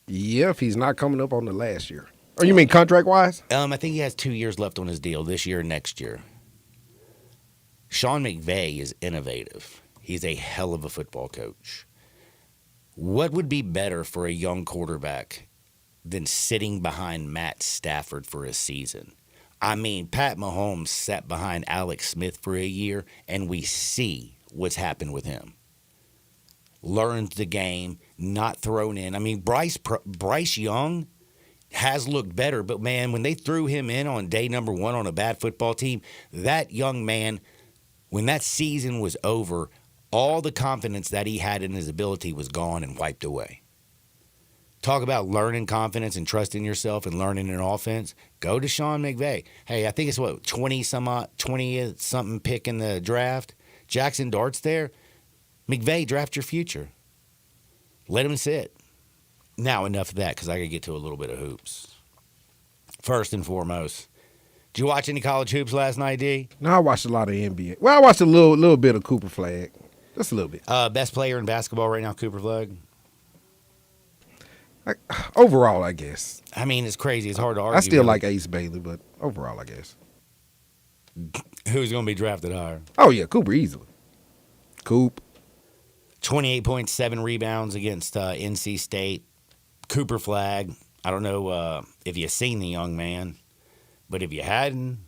Yeah, if he's not coming up on the last year. Or you mean contract-wise? I think he has 2 years left on his deal, this year and next year. Sean McVay is innovative. He's a hell of a football coach. What would be better for a young quarterback than sitting behind Matt Stafford for a season. I mean, Pat Mahomes sat behind Alex Smith for a year, and we see what's happened with him. Learned the game, not thrown in. I mean, Bryce Young has looked better, but man, when they threw him in on day number 1 on a bad football team, that young man, when that season was over, all the confidence that he had in his ability was gone and wiped away. Talk about learning confidence and trusting yourself and learning an offense. Go to Sean McVay. Hey, I think it's 20-something pick in the draft. Jackson Dart's there. McVay, draft your future. Let him sit. Now, enough of that because I got to get to a little bit of hoops. First and foremost, did you watch any college hoops last night, D? No, I watched a lot of NBA. Well, I watched a little bit of Cooper Flag. Just a little bit. Best player in basketball right now, Cooper Flag? Overall, I guess. I mean, it's crazy. It's hard to argue. I still like Ace Bailey, but overall, I guess. Who's going to be drafted higher? Oh, yeah, Cooper easily. Coop. 28.7 rebounds against NC State. Cooper Flag. I don't know if you've seen the young man, but if you hadn't,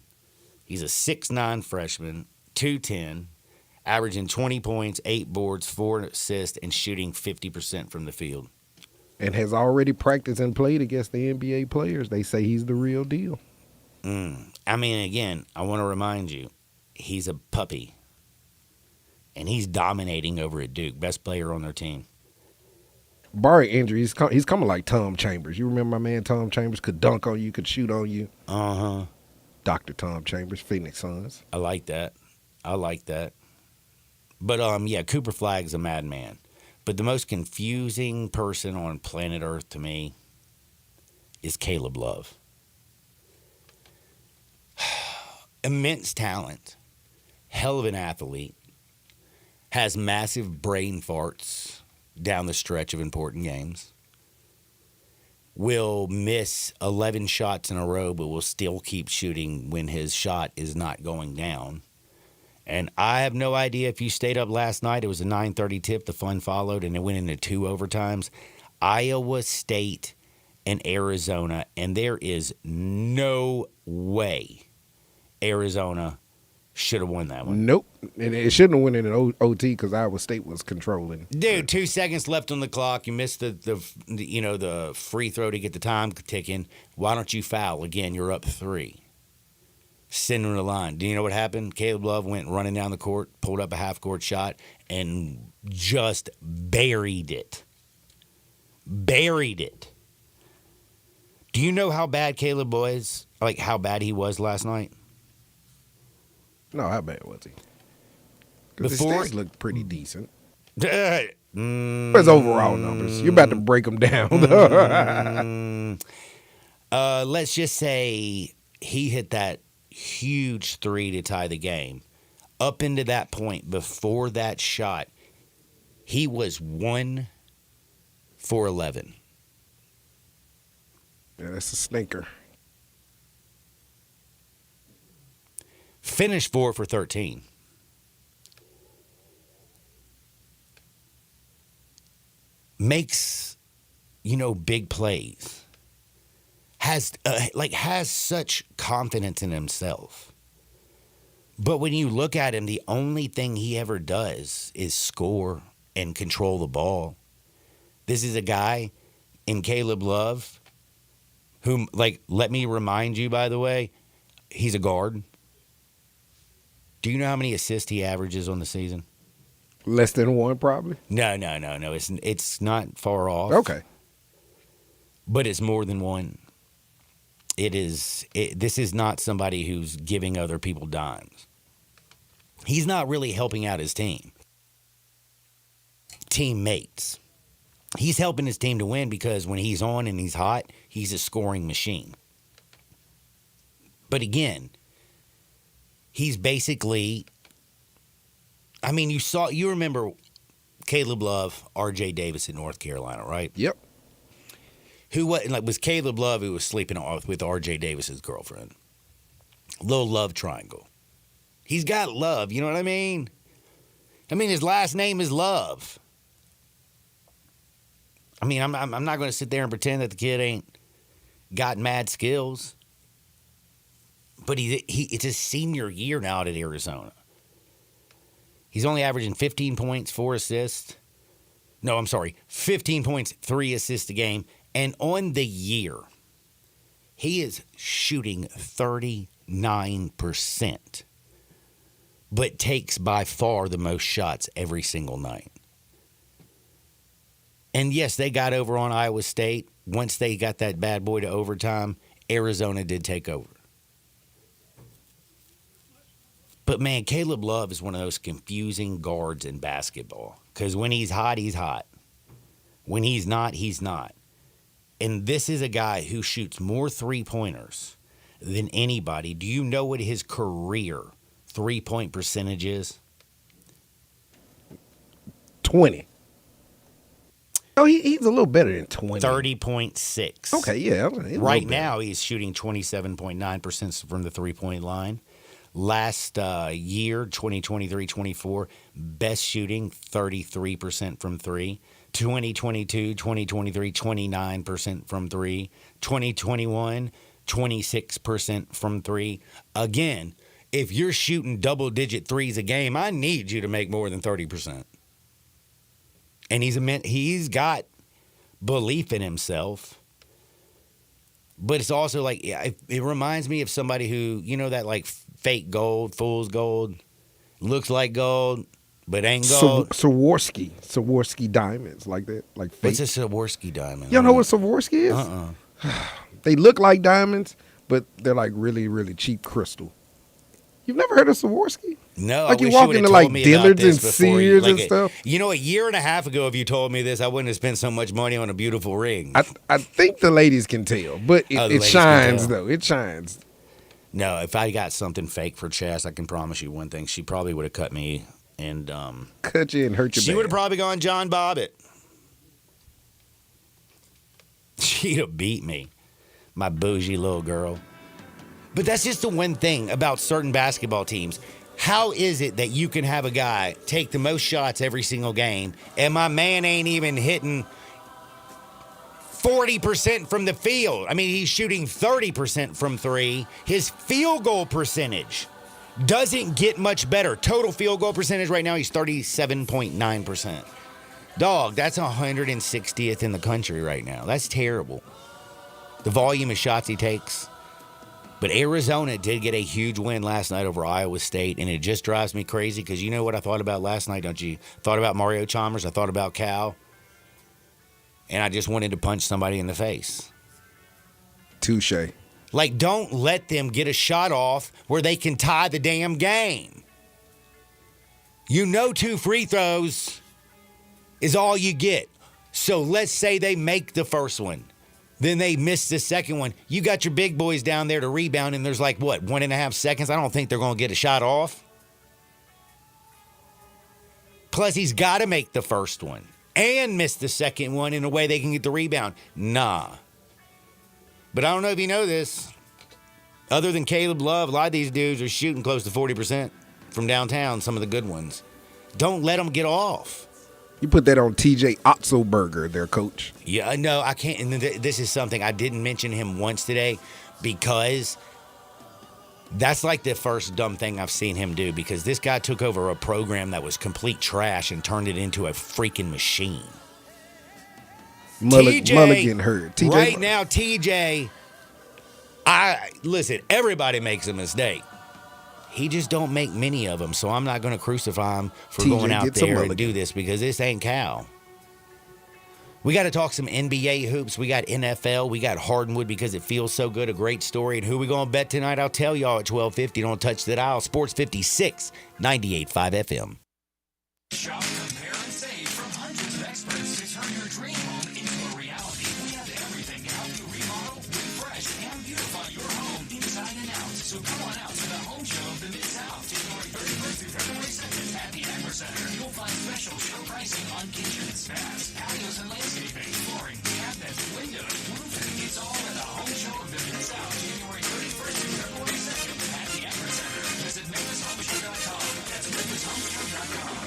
he's a 6'9 freshman, 210, averaging 20 points, 8 boards, 4 assists, and shooting 50% from the field. And has already practiced and played against the NBA players. They say he's the real deal. I mean, again, I want to remind you, he's a puppy. And he's dominating over at Duke. Best player on their team. Barring injury, he's coming like Tom Chambers. You remember my man Tom Chambers? Could dunk on you, could shoot on you. Uh-huh. Dr. Tom Chambers, Phoenix Suns. I like that. But, yeah, Cooper Flag's a madman. But the most confusing person on planet Earth to me is Caleb Love. Immense talent. Hell of an athlete. Has massive brain farts down the stretch of important games. Will miss 11 shots in a row, but will still keep shooting when his shot is not going down. And I have no idea if you stayed up last night. It was a 9:30 tip. The fun followed, and it went into 2 overtimes. Iowa State and Arizona, and there is no way Arizona should have won that one. Nope. And it shouldn't have went in an OT because Iowa State was controlling. Dude, 2 seconds left on the clock. You missed the free throw to get the time ticking. Why don't you foul? Again, you're up 3. Send him to the line. Do you know what happened? Caleb Love went running down the court, pulled up a half-court shot, and just buried it. Buried it. Do you know how bad Caleb was? Like, how bad he was last night? No, how bad was he? Because his stats looked pretty decent. Where's overall numbers? You're about to break them down. Let's just say he hit that huge 3 to tie the game. Up into that point, before that shot, he was 1 for 11. Yeah, that's a stinker. Finished 4 for 13. Makes, big plays. Has such confidence in himself. But when you look at him, the only thing he ever does is score and control the ball. This is a guy in Caleb Love whom, let me remind you, by the way, he's a guard. Do you know how many assists he averages on the season? Less than 1, probably? No. It's not far off. Okay. But it's more than 1. This is not somebody who's giving other people dimes. He's not really helping out his teammates. He's helping his team to win because when he's on and he's hot, he's a scoring machine. But again, he's basically, you remember Caleb Love, R.J. Davis in North Carolina, right? Yep. Who was Caleb Love who was sleeping with R.J. Davis's girlfriend. Little love triangle. He's got love, you know what I mean? His last name is Love. I'm not going to sit there and pretend that the kid ain't got mad skills. But it's his senior year now at Arizona. He's only averaging 15 points, 4 assists. No, I'm sorry, 15 points, 3 assists a game. And on the year, he is shooting 39%, but takes by far the most shots every single night. And yes, they got over on Iowa State. Once they got that bad boy to overtime, Arizona did take over. But, man, Caleb Love is one of those confusing guards in basketball. Because when he's hot, he's hot. When he's not, he's not. And this is a guy who shoots more three-pointers than anybody. Do you know what his career three-point percentage is? 20. Oh, he's a little better than 20. 30.6. Okay, yeah. Right now, he's shooting 27.9% from the three-point line. Last year, 2023-24, best shooting, 33% from three. 2022, 2023, 29% from three. 2021, 26% from three. Again, if you're shooting double-digit threes a game, I need you to make more than 30%. And he's got belief in himself. But it's also like, it reminds me of somebody who, you know, that like fake gold, fool's gold, looks like gold, but ain't gold. Swarovski diamonds, like that, like fake. What's a Swarovski diamond? You don't know what Swarovski is? They look like diamonds, but they're like really, really cheap crystal. You've never heard of Swarovski? No, like I you wish walk you would've into told like me Dillard's about this and before Sears like and stuff. You know, a year and a half ago, if you told me this, I wouldn't have spent so much money on a beautiful ring. I think the ladies can tell, but it shines though. It shines. No, if I got something fake for Chas, I can promise you one thing: she probably would have cut me and cut you and hurt your. She would have probably gone John Bobbitt. She'd have beat me, my bougie little girl. But that's just the one thing about certain basketball teams. How is it that you can have a guy take the most shots every single game, and my man ain't even hitting 40% from the field? I mean, he's shooting 30% from three. His field goal percentage doesn't get much better. Total field goal percentage right now, he's 37.9%. Dog, that's 160th in the country right now. That's terrible. The volume of shots he takes. But Arizona did get a huge win last night over Iowa State, and it just drives me crazy because you know what I thought about last night, don't you? Thought about Mario Chalmers. I thought about Cal. And I just wanted to punch somebody in the face. Touche. Like, don't let them get a shot off where they can tie the damn game. You know 2 free throws is all you get. So let's say they make the first one. Then they miss the second one. You got your big boys down there to rebound, and there's like, 1.5 seconds? I don't think they're going to get a shot off. Plus, he's got to make the first one and miss the second one in a way they can get the rebound. Nah. But I don't know if you know this. Other than Caleb Love, a lot of these dudes are shooting close to 40% from downtown, some of the good ones. Don't let them get off. You put that on TJ Otzelberger, their coach. Yeah, no, I can't. And this is something I didn't mention him once today because that's like the first dumb thing I've seen him do, because this guy took over a program that was complete trash and turned it into a freaking machine. Mulligan hurt. TJ, right now, TJ, listen, everybody makes a mistake. He just don't make many of them, so I'm not going to crucify him for going out there and do this, because this ain't Cal. We got to talk some NBA hoops. We got NFL. We got Hardwood because it feels so good. A great story. And who we going to bet tonight? I'll tell y'all at 12:50. Don't touch that dial. Sports 56, 98.5 FM. Shop, compare, and save from hundreds of experts to turn your dream home into a reality. We have everything to help you remodel, refresh, and beautify your home inside and out. So come on out to the Home Show of the Mid-South, January 31st through February 2nd at the Agri Center. You'll find special show pricing on kitchen and spas, patios and landscaping, flooring, cabinets, windows, roofing. It's all at the Home Show of the Mid-South, January 31st through February 2nd at the Agri Center. Visit MemphisHomeShow.com. That's MemphisHomeShow.com.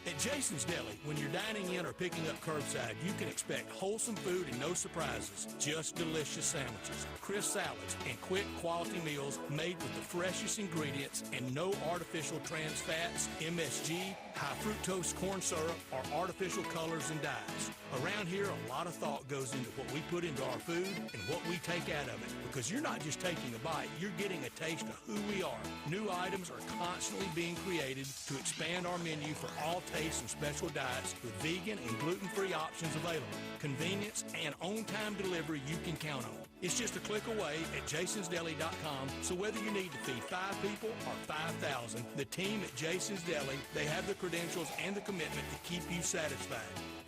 At J. Jason's Deli. When you're dining in or picking up curbside, you can expect wholesome food and no surprises. Just delicious sandwiches, crisp salads, and quick quality meals made with the freshest ingredients and no artificial trans fats, MSG, high fructose corn syrup, or artificial colors and dyes. Around here, a lot of thought goes into what we put into our food and what we take out of it, because you're not just taking a bite, you're getting a taste of who we are. New items are constantly being created to expand our menu for all tastes and special diets with vegan and gluten-free options available. Convenience and on-time delivery you can count on. It's just a click away at jasonsdeli.com, so whether you need to feed 5 people or 5,000, the team at Jason's Deli, they have the credentials and the commitment to keep you satisfied.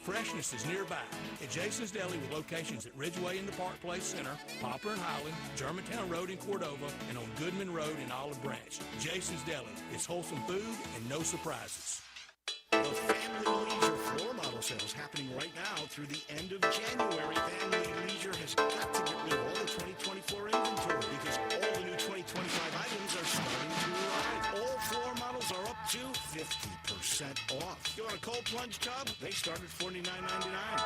Freshness is nearby at Jason's Deli with locations at Ridgeway in the Park Place Center, Poplar and Highland, Germantown Road in Cordova, and on Goodman Road in Olive Branch. Jason's Deli. It's wholesome food and no surprises. The Family Leisure floor model sale is happening right now through the end of January. Family Leisure has got to get rid of all the 2024 inventory because all the new 2025 items are starting to arrive. All floor models are up to 50% off. You want a cold plunge tub? They start at $49.99.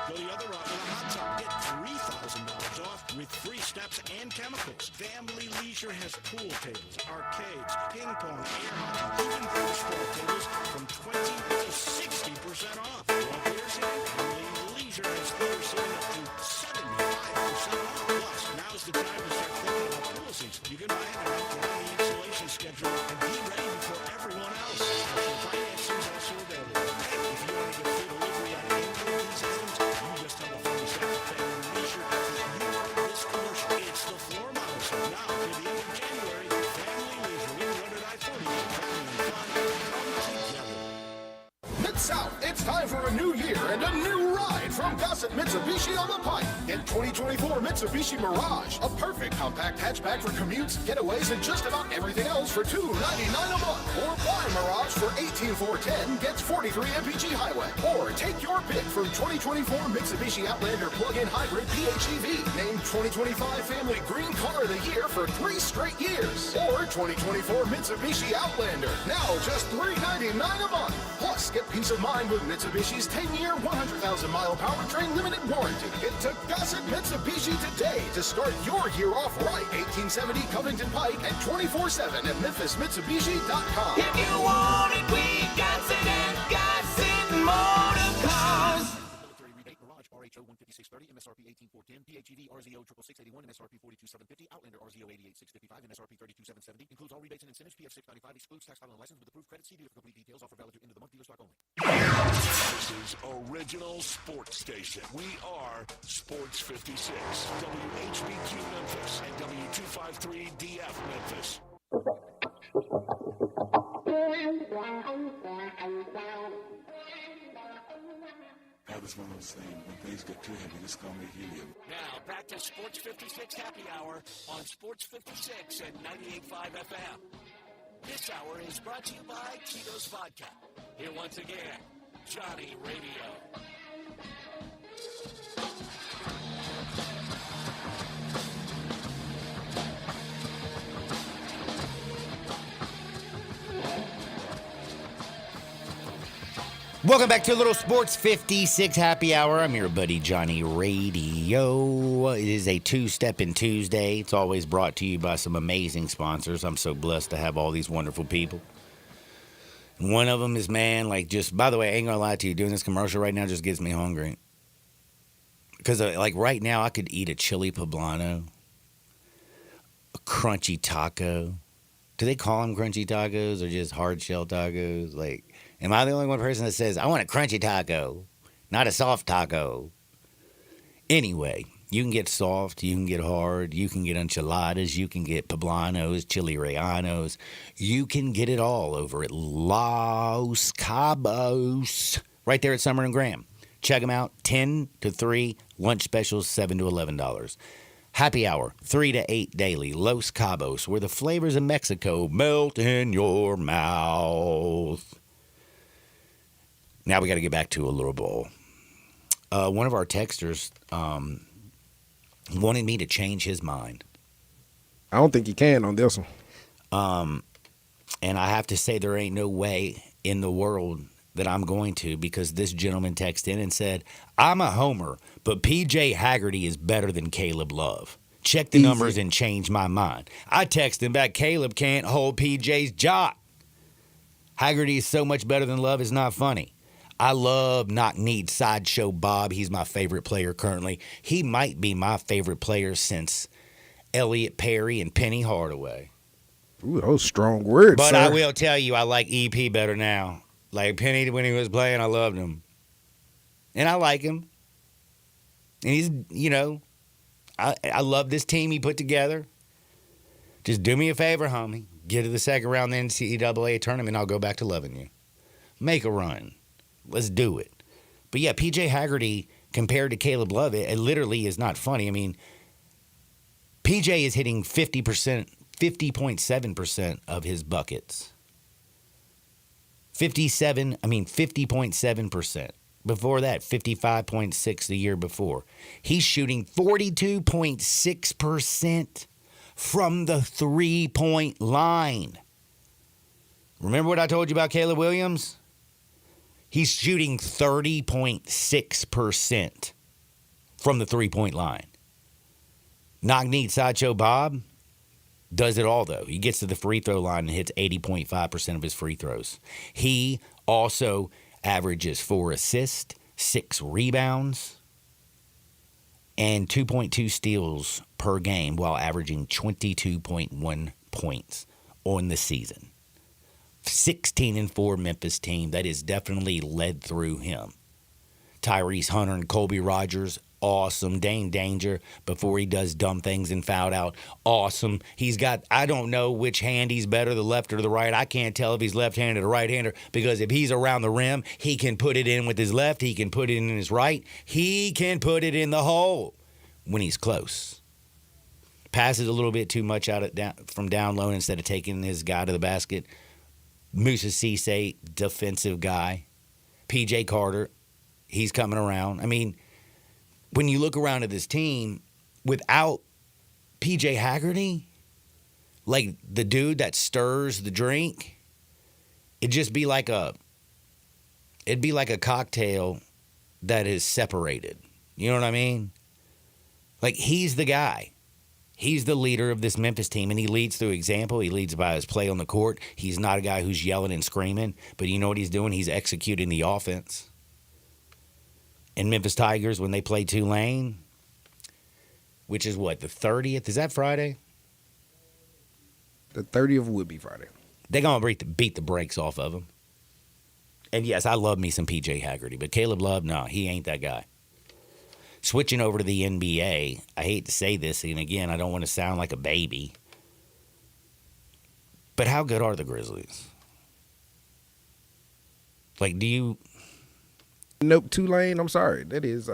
Go the other route with a hot tub. Get $3,000 off with free steps and chemicals. Family Leisure has pool tables, arcades, ping pong, air hockey, even baseball tables from 20 to 60% off. Well, here's it. Family Leisure has their selling up to 75% off. Plus, now's the time to start thinking about pool season. You can buy it now, get on the installation schedule, and be ready before everyone else. Special financing is also available. Hey, if you want to get free delivery on any of these items, you just tell the phone staff at Family Leisure that you heard this commercial. It's the floor model sale. Now, through the end of January, Family Leisure, we run I-40. Family and fun come together. Mid-South, it's time for a new year and a new ride from Gossett Mitsubishi on the Pike. In 2024 Mitsubishi Mirage, a perfect compact hatchback for commutes, getaways, and just about everything else for $299 a month. Or buy Mirage for $18,410, gets 43 MPG highway. Or take your pick from 2024 Mitsubishi Outlander plug-in hybrid PHEV, named 2025 Family Green Car of the Year for 3 straight years. Or 2024 Mitsubishi Outlander, now just $399 a month. Plus, get peace of mind with Mitsubishi's 10-year, 100,000-mile powertrain limited warranty. Get to Gossett Mitsubishi today to start your year off right. 1870 Covington Pike and 24/7 at MemphisMitsubishi.com. If you want it, we got it at Gossett Motor Cars. Military rebate Mirage RHO 15630, MSRP 18410, PHEV RZO 66681, MSRP 42750, Outlander RZO 88655, MSRP 32770. Includes all rebates and incentives. PF 695 excludes tax title and license with approved credit. See dealer for complete details. Offer valid to end of the month. Dealer stock only. This is Original Sports Station. We are Sports 56, WHBQ Memphis, and W253DF Memphis. That was one of those things. When things get too heavy, just call me helium. Now, back to Sports 56 Happy Hour on Sports 56 at 98.5 FM. This hour is brought to you by Tito's Vodka. Here once again, Johnny Radio. Welcome back to a little Sports 56 Happy Hour. I'm your buddy Johnny Radio. It is a two-stepping Tuesday. It's always brought to you by some amazing sponsors. I'm so blessed to have all these wonderful people. And one of them is, man, like just, by the way, I ain't gonna lie to you, doing this commercial right now just gets me hungry. Because like right now I could eat a chili poblano, a crunchy taco. Do they call them crunchy tacos or just hard shell tacos? Like, am I the only one person that says, I want a crunchy taco, not a soft taco? Anyway, you can get soft, you can get hard, you can get enchiladas, you can get poblanos, chili rellenos. You can get it all over at Los Cabos, right there at Summer and Graham. Check them out, 10 to 3, lunch specials, $7 to $11. Happy hour, 3 to 8 daily, Los Cabos, where the flavors of Mexico melt in your mouth. Now we got to get back to a little bowl. One of our texters wanted me to change his mind. I don't think you can on this one. And I have to say there ain't no way in the world that I'm going to because this gentleman texted in and said, I'm a homer, but P.J. Haggerty is better than Caleb Love. Check the numbers and change my mind. I texted him back, Caleb can't hold P.J.'s jock. Haggerty is so much better than Love, it's not funny. I love knock-kneed Sideshow Bob. He's my favorite player currently. He might be my favorite player since Elliot Perry and Penny Hardaway. Ooh, those strong words, But sir. I will tell you, I like EP better now. Like Penny, when he was playing, I loved him. And I like him. And he's, you know, I love this team he put together. Just do me a favor, homie. Get to the second round of the NCAA tournament, I'll go back to loving you. Make a run. Let's do it. But yeah, P.J. Haggerty compared to Caleb Love, it literally is not funny. I mean, P.J. is hitting 50.7% of his buckets. 50.7%. Before that, 55.6 the year before. He's shooting 42.6% from the three-point line. Remember what I told you about Caleb Williams? He's shooting 30.6% from the three-point line. Knock-kneed Sideshow Bob does it all, though. He gets to the free throw line and hits 80.5% of his free throws. He also averages 4 assists, 6 rebounds, and 2.2 steals per game while averaging 22.1 points on the season. 16-4 Memphis team that is definitely led through him. Tyrese Hunter and Colby Rogers, awesome. Dane Danger, before he does dumb things and fouled out, awesome. He's got, I don't know which hand he's better, the left or the right. I can't tell if he's left-handed or right-hander because if he's around the rim, he can put it in with his left. He can put it in his right. He can put it in the hole when he's close. Passes a little bit too much from down low instead of taking his guy to the basket. Moussa Cisse, defensive guy. P.J. Carter, he's coming around. I mean, when you look around at this team, without P.J. Haggerty, like the dude that stirs the drink, it'd be like a cocktail that is separated. You know what I mean? Like, he's the guy. He's the leader of this Memphis team, and he leads through example. He leads by his play on the court. He's not a guy who's yelling and screaming, but you know what he's doing? He's executing the offense. And Memphis Tigers, when they play Tulane, which is what, the 30th? Is that Friday? The 30th would be Friday. They're going to beat the brakes off of them. And yes, I love me some P.J. Haggerty, but Caleb Love, no, he ain't that guy. Switching over to the NBA, I hate to say this, and again, I don't want to sound like a baby, but how good are the Grizzlies? Like, do you... Nope, Tulane, I'm sorry. That is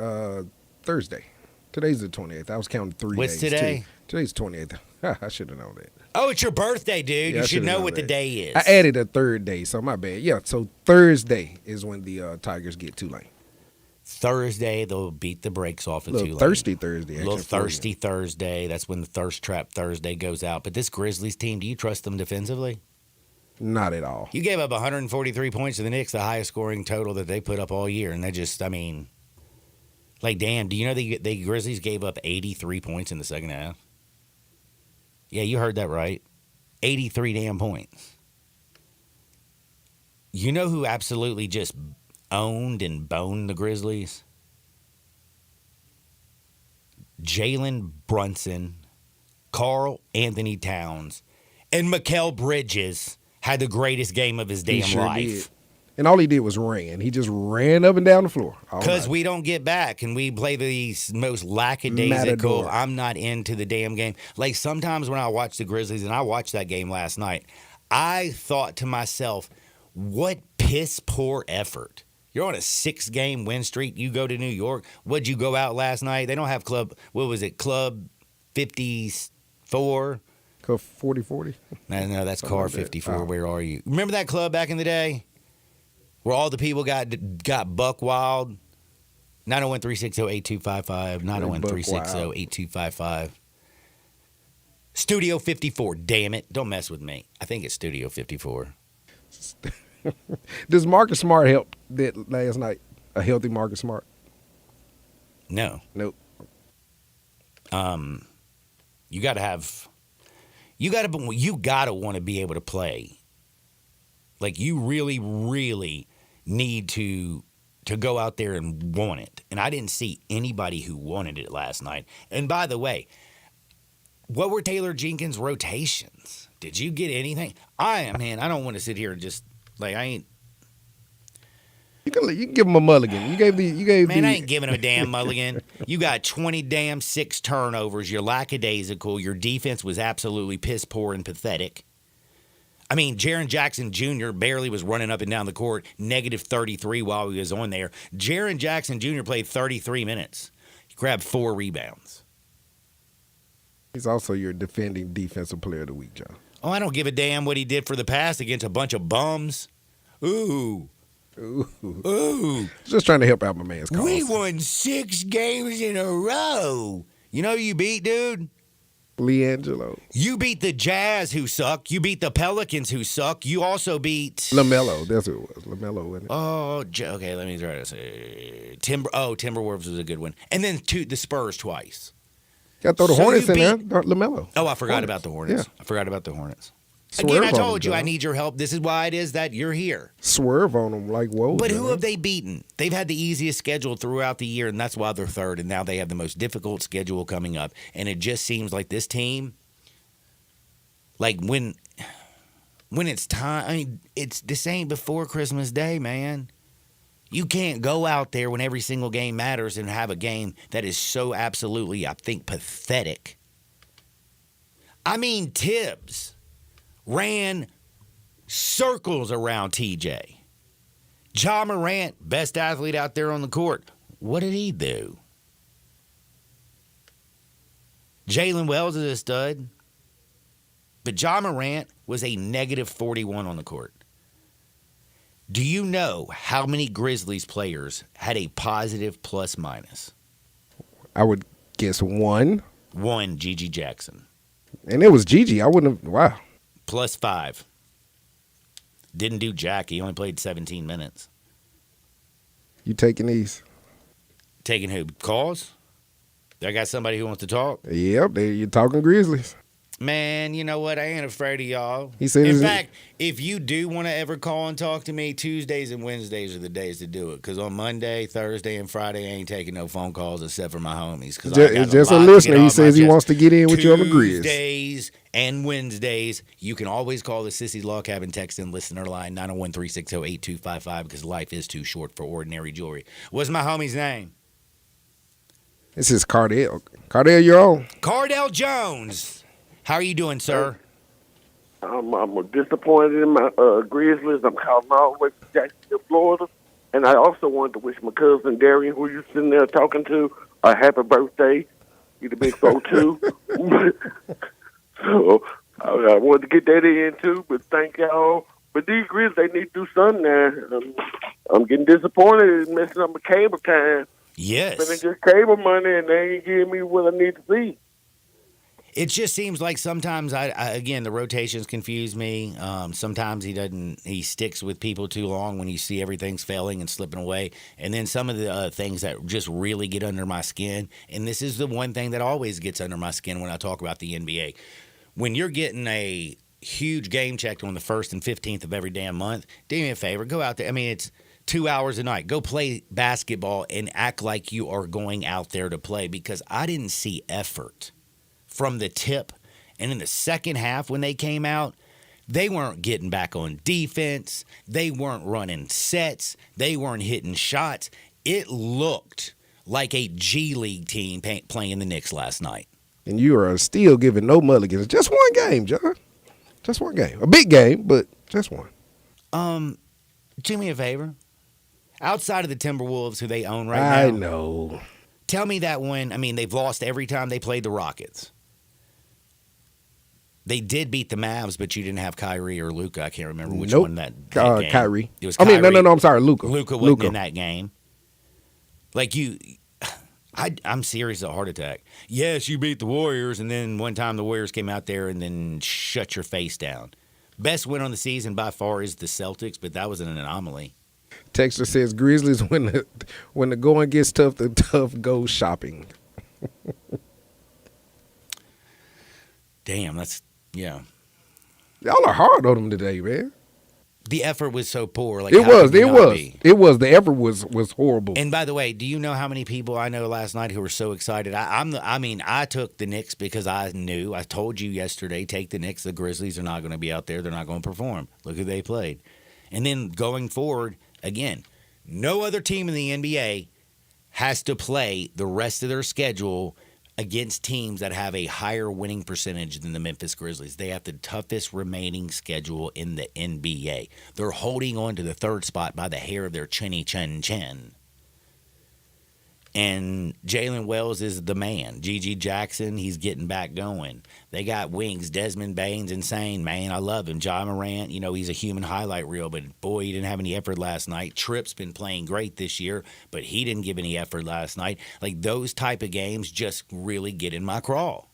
Thursday. Today's the 28th. I was counting 3 What's days. today? Today's 28th. I should have known that. Oh, it's your birthday, dude. Yeah, You should know what the day is. I added a third day, so my bad. Yeah, so Thursday is when the Tigers get Tulane. Thursday, they'll beat the brakes off of Little Tulane. thirsty Thursday. Little actually, for you. thirsty Thursday. That's when the Thirst Trap Thursday goes out. But this Grizzlies team, do you trust them defensively? Not at all. You gave up 143 points to the Knicks, the highest scoring total that they put up all year. And they just, I mean, like, damn, do you know the Grizzlies gave up 83 points in the second half? Yeah, you heard that right. 83 damn points. You know who absolutely just owned and boned the Grizzlies? Jalen Brunson, Karl Anthony Towns, and Mikal Bridges had the greatest game of his damn life. Did. And all he did was ran. He just ran up and down the floor. Because we don't get back and we play these most lackadaisical. Matador. I'm not into the damn game. Like sometimes when I watch the Grizzlies, and I watched that game last night, I thought to myself, what piss poor effort. You're on a 6-game win streak. You go to New York. What'd you go out last night? They don't have Club 54? Club 40-40? No, that's Something Car like that. 54. Oh. Where are you? Remember that club back in the day? Where all the people got buck wild? 901-360-8255. 901-360-8255. Studio 54. Damn it. Don't mess with me. I think it's Studio 54. Does Marcus Smart help that last night? A healthy Marcus Smart? No. Nope. You got to want to be able to play. Like, you really, really need to go out there and want it. And I didn't see anybody who wanted it last night. And by the way, what were Taylor Jenkins' rotations? Did you get anything? I don't want to sit here and just, like, I ain't. You can give him a mulligan. I ain't giving him a damn mulligan. You got 6 turnovers. You're lackadaisical. Your defense was absolutely piss poor and pathetic. I mean, Jaren Jackson Jr. barely was running up and down the court, -33 while he was on there. Jaren Jackson Jr. played 33 minutes. He grabbed 4 rebounds. He's also your defending defensive player of the week, John. Oh, I don't give a damn what he did for the pass against a bunch of bums. Ooh. Just trying to help out my man's cause. We won 6 games in a row. You know who you beat, dude? LiAngelo. You beat the Jazz, who suck. You beat the Pelicans, who suck. You also beat LaMelo. That's who it was. LaMelo, wasn't it? Oh, okay. Let me try to say Timberwolves was a good one, and then the Spurs twice. Got to throw the Hornets in there. LaMelo. Oh, I forgot about the Hornets. Yeah. I forgot about the Hornets. Swerve Again, I on told them, you I John. need your help. This is why it is that you're here. Swerve on them like whoa. But who man. have they beaten? They've had the easiest schedule throughout the year, and that's why they're third. And now they have the most difficult schedule coming up. And it just seems like this team, like when it's time, I mean, this ain't before Christmas Day, man. You can't go out there when every single game matters and have a game that is so absolutely, I think, pathetic. I mean, Tibbs ran circles around TJ. Ja Morant, best athlete out there on the court. What did he do? Jalen Wells is a stud. But Ja Morant was a -41 on the court. Do you know how many Grizzlies players had a positive plus-minus? I would guess 1. 1, Gigi Jackson. And it was Gigi. I wouldn't have. Wow. +5. Didn't do jack. He only played 17 minutes. You taking these? Taking who? Calls? I got somebody who wants to talk? Yep. You're talking Grizzlies. Man, you know what? I ain't afraid of y'all. He said In fact, if you do want to ever call and talk to me, Tuesdays and Wednesdays are the days to do it. Because on Monday, Thursday, and Friday, I ain't taking no phone calls except for my homies. It's just a listener. He says he wants to get in with you on the Grizz. Tuesdays and Wednesdays, you can always call the Sissy's Log Cabin text and listener line 901-360-8255 because life is too short for ordinary jewelry. What's my homie's name? This is Cardell. Cardell, you're on. Cardell Jones. How are you doing, sir? I'm disappointed in my Grizzlies. I'm calling all the way from Jacksonville, Florida. And I also wanted to wish my cousin Darian, who you're sitting there talking to, a happy birthday. He's a big 4-2. So I wanted to get that in, too. But thank y'all. But these Grizzlies, they need to do something there. I'm getting disappointed. It's messing up my cable time. Yes. Spending just cable money, and they ain't giving me what I need to see. It just seems like sometimes again the rotations confuse me. Sometimes he sticks with people too long when you see everything's failing and slipping away. And then some of the things that just really get under my skin. And this is the one thing that always gets under my skin when I talk about the NBA. When you're getting a huge game check on the 1st and 15th of every damn month, do me a favor, go out there. I mean, it's 2 hours a night. Go play basketball and act like you are going out there to play because I didn't see effort from the tip. And in the second half when they came out, they weren't getting back on defense. They weren't running sets. They weren't hitting shots. It looked like a G League team playing the Knicks last night. And you are still giving no mulligans. Just one game, John. Just one game. A big game, but just one. Do me a favor. Outside of the Timberwolves, who they own right now. I know. Tell me that one. I mean, they've lost every time they played the Rockets. They did beat the Mavs, but you didn't have Kyrie or Luka. I can't remember which one that game. Kyrie. It was Kyrie. No, I'm sorry, Luka. Luka wasn't in that game. Like I'm serious as a heart attack. Yes, you beat the Warriors, and then one time the Warriors came out there and then shut your face down. Best win on the season by far is the Celtics, but that was an anomaly. Texter says Grizzlies when the going gets tough, the tough go shopping. Damn, yeah. Y'all are hard on them today, man. The effort was so poor. Like It how was. could you not be? The effort was horrible. And by the way, do you know how many people I know last night who were so excited? I took the Knicks because I knew. I told you yesterday, take the Knicks. The Grizzlies are not going to be out there. They're not going to perform. Look who they played. And then going forward, again, no other team in the NBA has to play the rest of their schedule against teams that have a higher winning percentage than the Memphis Grizzlies. They have the toughest remaining schedule in the NBA. They're holding on to the third spot by the hair of their chinny chin chin. And Jalen Wells is the man. Gigi Jackson, he's getting back going. They got wings. Desmond Bane's insane, man. I love him. Ja Morant, he's a human highlight reel, but boy, he didn't have any effort last night. Tripp's been playing great this year, but he didn't give any effort last night. Like, those type of games just really get in my crawl.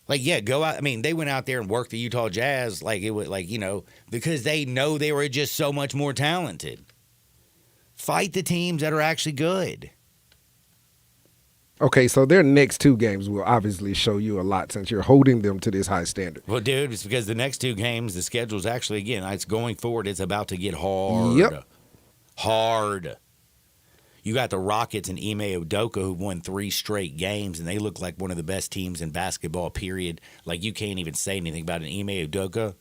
Like, yeah, go out. I mean, they went out there and worked the Utah Jazz because they know they were just so much more talented. Fight the teams that are actually good. Okay, so their next two games will obviously show you a lot since you're holding them to this high standard. Well, dude, it's because the next two games, the schedule's actually, again, it's going forward. It's about to get hard. Yep. Hard. You got the Rockets and Ime Udoka who won 3 straight games, and they look like one of the best teams in basketball, period. Like, you can't even say anything about an Ime Udoka.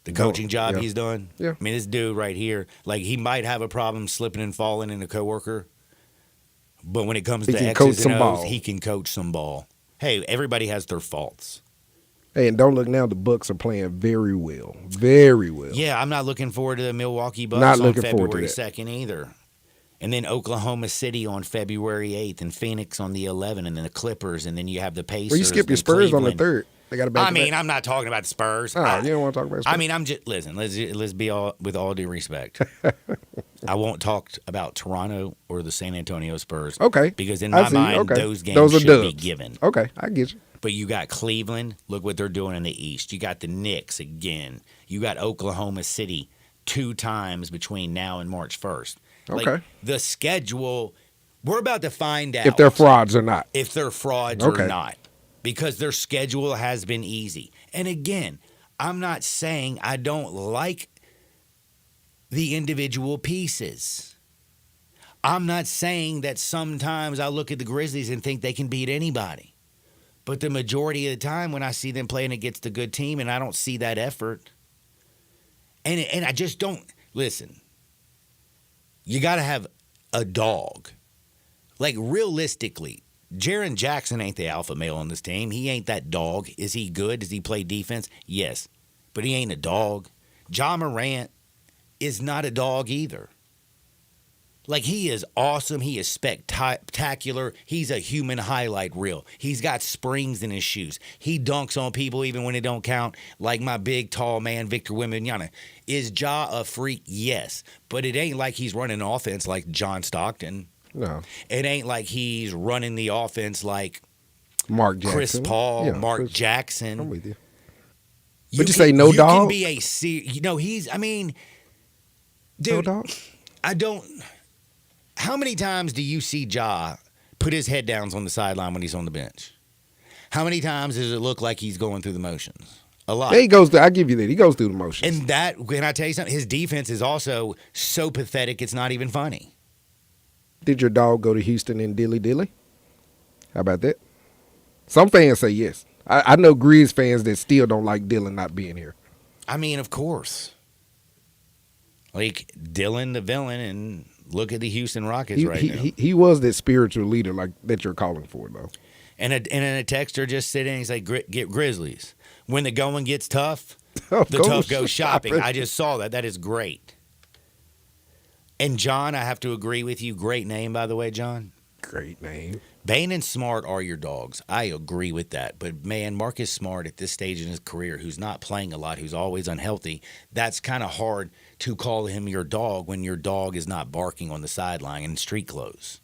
The coaching job he's done. Yeah. I mean, this dude right here, like, he might have a problem slipping and falling in a coworker, but when it comes to X's and O's, he can coach some ball. Hey, everybody has their faults. Hey, and don't look now, the Bucks are playing very well. Very well. Yeah, I'm not looking forward to the Milwaukee Bucks on February 2nd either. And then Oklahoma City on February 8th, and Phoenix on the 11th, and then the Clippers, and then you have the Pacers. Well, you skip your Spurs Cleveland. on the 3rd. They got a back. I'm not talking about the Spurs. Oh, you don't want to talk about Spurs? I mean, I'm just listen. Let's be all with all due respect. I won't talk about Toronto or the San Antonio Spurs. Okay, because in my mind, those games those are should dubs. be given. Okay, I get you. But you got Cleveland. Look what they're doing in the East. You got the Knicks again. You got Oklahoma City 2 times between now and March 1st. Okay. The schedule. We're about to find out If they're frauds or not. If they're frauds or not. Because their schedule has been easy. And again, I'm not saying I don't like the individual pieces. I'm not saying that sometimes I look at the Grizzlies and think they can beat anybody. But the majority of the time when I see them playing against a good team and I don't see that effort, and I just don't, listen, you got to have a dog. Like, realistically, Jaren Jackson ain't the alpha male on this team. He ain't that dog. Is he good? Does he play defense? Yes. But he ain't a dog. Ja Morant is not a dog either. Like, he is awesome. He is spectacular. He's a human highlight reel. He's got springs in his shoes. He dunks on people even when it don't count, like my big, tall man, Victor Wembanyama. Is Ja a freak? Yes. But it ain't like he's running offense like John Stockton. No. It ain't like he's running the offense like Mark Jackson. Chris Paul, Yeah, Mark Jackson. I'm with you. Would you say no dog? You can be a dude, no dog? I don't. How many times do you see Ja put his head down on the sideline when he's on the bench? How many times does it look like he's going through the motions? A lot. Yeah, he goes through, I give you that. He goes through the motions. And that, can I tell you something? His defense is also so pathetic, it's not even funny. Did your dog go to Houston in dilly dilly? How about that? Some fans say yes. I know Grizz fans that still don't like Dylan not being here. I mean, of course. Like, Dylan the villain, and look at the Houston Rockets now. He was that spiritual leader like that you're calling for, though. And a texter just sitting and he's like, get Grizzlies. When the going gets tough, the tough go shopping. I just saw that. That is great. And John, I have to agree with you. Great name, by the way, John. Great name. Bane and Smart are your dogs. I agree with that. But, man, Marcus Smart at this stage in his career, who's not playing a lot, who's always unhealthy, that's kind of hard to call him your dog when your dog is not barking on the sideline in street clothes.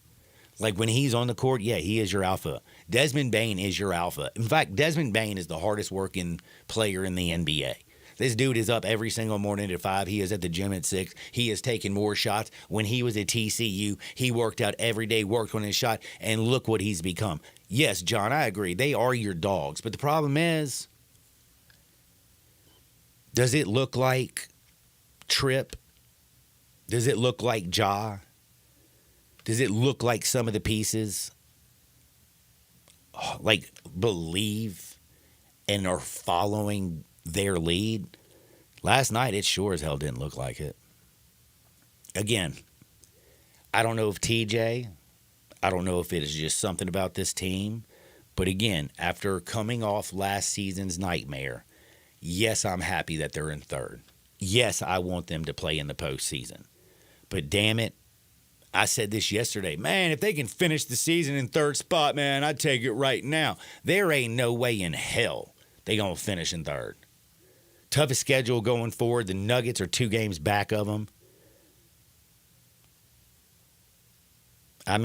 Like when he's on the court, yeah, he is your alpha. Desmond Bane is your alpha. In fact, Desmond Bane is the hardest working player in the NBA. This dude is up every single morning at 5. He is at the gym at 6. He is taking more shots. When he was at TCU, he worked out every day, worked on his shot, and look what he's become. Yes, John, I agree. They are your dogs. But the problem is, does it look like Tripp? Does it look like Ja? Does it look like some of the pieces like believe and are following their lead? Last night, it sure as hell didn't look like it. Again, I don't know if TJ, I don't know if it is just something about this team, but again, after coming off last season's nightmare, yes, I'm happy that they're in third. Yes, I want them to play in the postseason. But damn it, I said this yesterday. Man, if they can finish the season in third spot, man, I'd take it right now. There ain't no way in hell they going to finish in third. Toughest schedule going forward. The Nuggets are 2 games back of them. I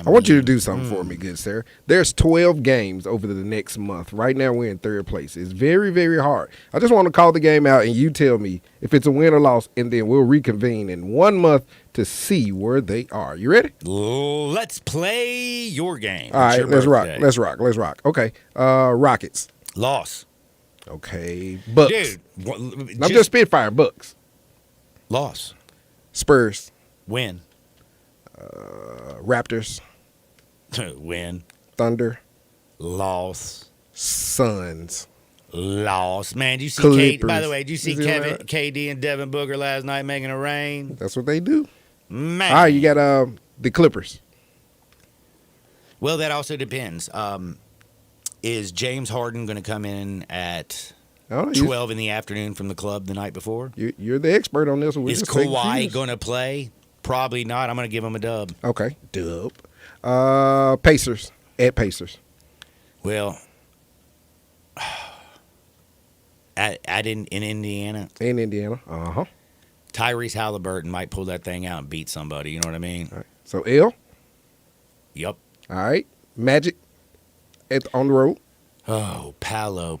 want you to do something for me, good sir. There's 12 games over the next month. Right now, we're in third place. It's very, very hard. I just want to call the game out, and you tell me if it's a win or loss, and then we'll reconvene in 1 month to see where they are. You ready? Let's play your game. All right, let's rock. Let's rock. Okay, Rockets. Loss. Okay, Bucks. Dude. I'm just spitfire. Bucks. Loss. Spurs. Win. Raptors. Win. Thunder. Loss. Suns. Loss. Man, did you see Clippers. by the way, did you see KD and Devin Booker last night making it rain? That's what they do. Man. All right, you got the Clippers. Well, that also depends. Is James Harden going to come in at 12 in the afternoon from the club the night before? You're the expert on this one. Is Kawhi going to play? Probably not. I'm going to give him a dub. Okay, dub. Pacers. At Pacers. Well, in Indiana. In Indiana. Uh-huh. Tyrese Halliburton might pull that thing out and beat somebody. You know what I mean? All right. So, L? Yep. All right. Magic on the road. Oh, Palo.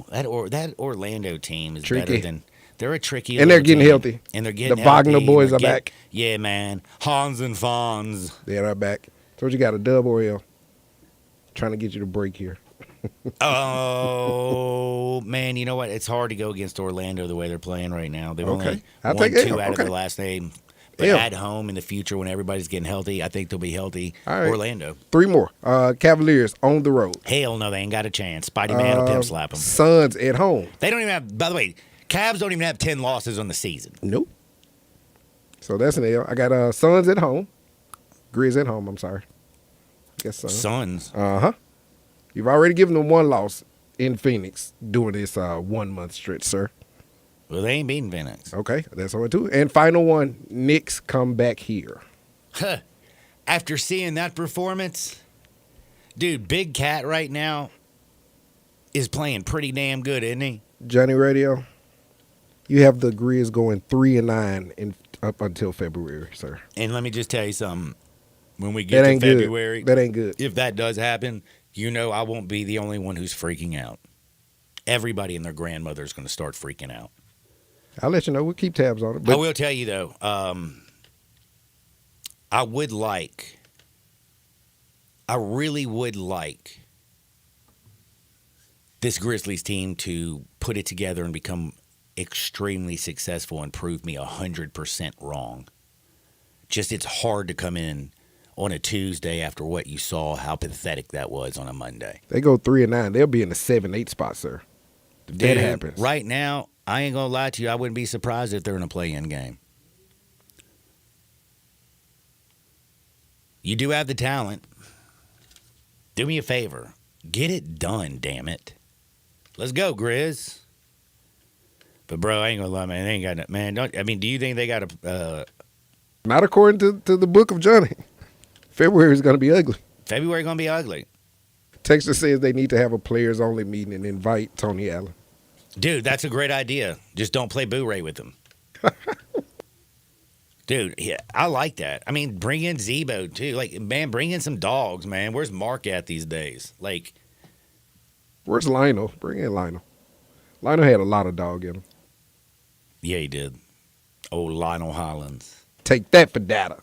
That Orlando team is tricky. Better than... They're a tricky and they're getting team. healthy. And they're getting the healthy. Wagner boys are back. Yeah, man. Hans and Fonz. They're back. So you got a dub or L? Trying to get you to break here. Oh, man. You know what? It's hard to go against Orlando the way they're playing right now. They've only I'll won take 2 out of okay. their last name. But at home in the future when everybody's getting healthy, I think they'll be healthy. All right. Orlando. 3 more. Cavaliers on the road. Hell no, they ain't got a chance. Spidey Man will pimp slap them. Suns at home. They don't even have, by the way, Cavs don't even have 10 losses on the season. Nope. So that's an L. I got Suns at home. Grizz at home, I'm sorry. Guess Suns. Uh-huh. You've already given them 1 loss in Phoenix during this 1 month stretch, sir. Well, they ain't beating Phoenix. Okay, that's all I do. And final one, Knicks come back here. After seeing that performance, dude, Big Cat right now is playing pretty damn good, isn't he? Johnny Radio, you have the Grizz going 3-9 up until February, sir. And let me just tell you something. When we get to February, that ain't good. If that does happen, you know I won't be the only one who's freaking out. Everybody and their grandmother is going to start freaking out. I'll let you know. We'll keep tabs on it. I will tell you, though, I really would like this Grizzlies team to put it together and become extremely successful and prove me 100% wrong. Just it's hard to come in on a Tuesday after what you saw, how pathetic that was on a Monday. They go 3-9. They'll be in the 7-8 spot, sir. If that happens. Right now, I ain't going to lie to you. I wouldn't be surprised if they're in a play-in game. You do have the talent. Do me a favor. Get it done, damn it. Let's go, Grizz. But, bro, I ain't going to lie, man. They ain't got no, man. Do you think they got a... Not according to the book of Johnny. February is going to be ugly. February going to be ugly. Texas says they need to have a players-only meeting and invite Tony Allen. Dude, that's a great idea. Just don't play Boo Ray with him. Dude, yeah, I like that. I mean, bring in Zebo, too. Like, man, bring in some dogs, man. Where's Mark at these days? Like, Where's Lionel? Bring in Lionel. Lionel had a lot of dog in him. yeah, he did. Old Lionel Hollins. Take that for data.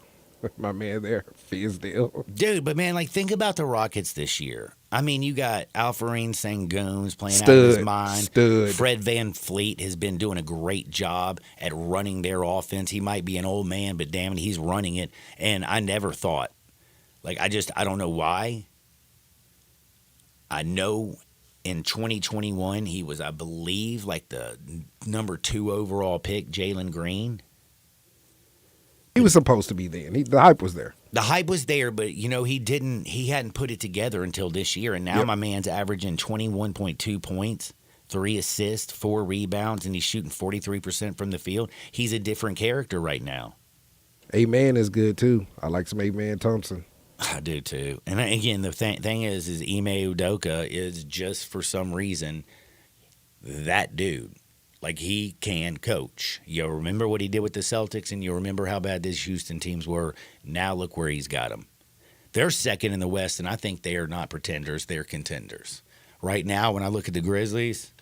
My man there, Fizdale. Dude, but man, like, think about the Rockets this year. I mean, you got Alfarine Sengun's playing out of his mind. Stud. Fred Van Fleet has been doing a great job at running their offense. He might be an old man, but damn it, he's running it. And I never thought, like, I don't know why. I know in 2021, he was, I believe, like the number 2 overall pick, Jalen Green. He was supposed to be there. The hype was there. The hype was there, but he hadn't put it together until this year. And now my man's averaging 21.2 points, 3 assists, 4 rebounds, and he's shooting 43% from the field. He's a different character right now. A-Man is good too. I like some A-Man Thompson. I do too. And again, the thing is Ime Udoka is just for some reason that dude. Like, he can coach. You remember what he did with the Celtics, and you remember how bad these Houston teams were. Now look where he's got them. They're second in the West, and I think they are not pretenders. They're contenders. Right now, when I look at the Grizzlies,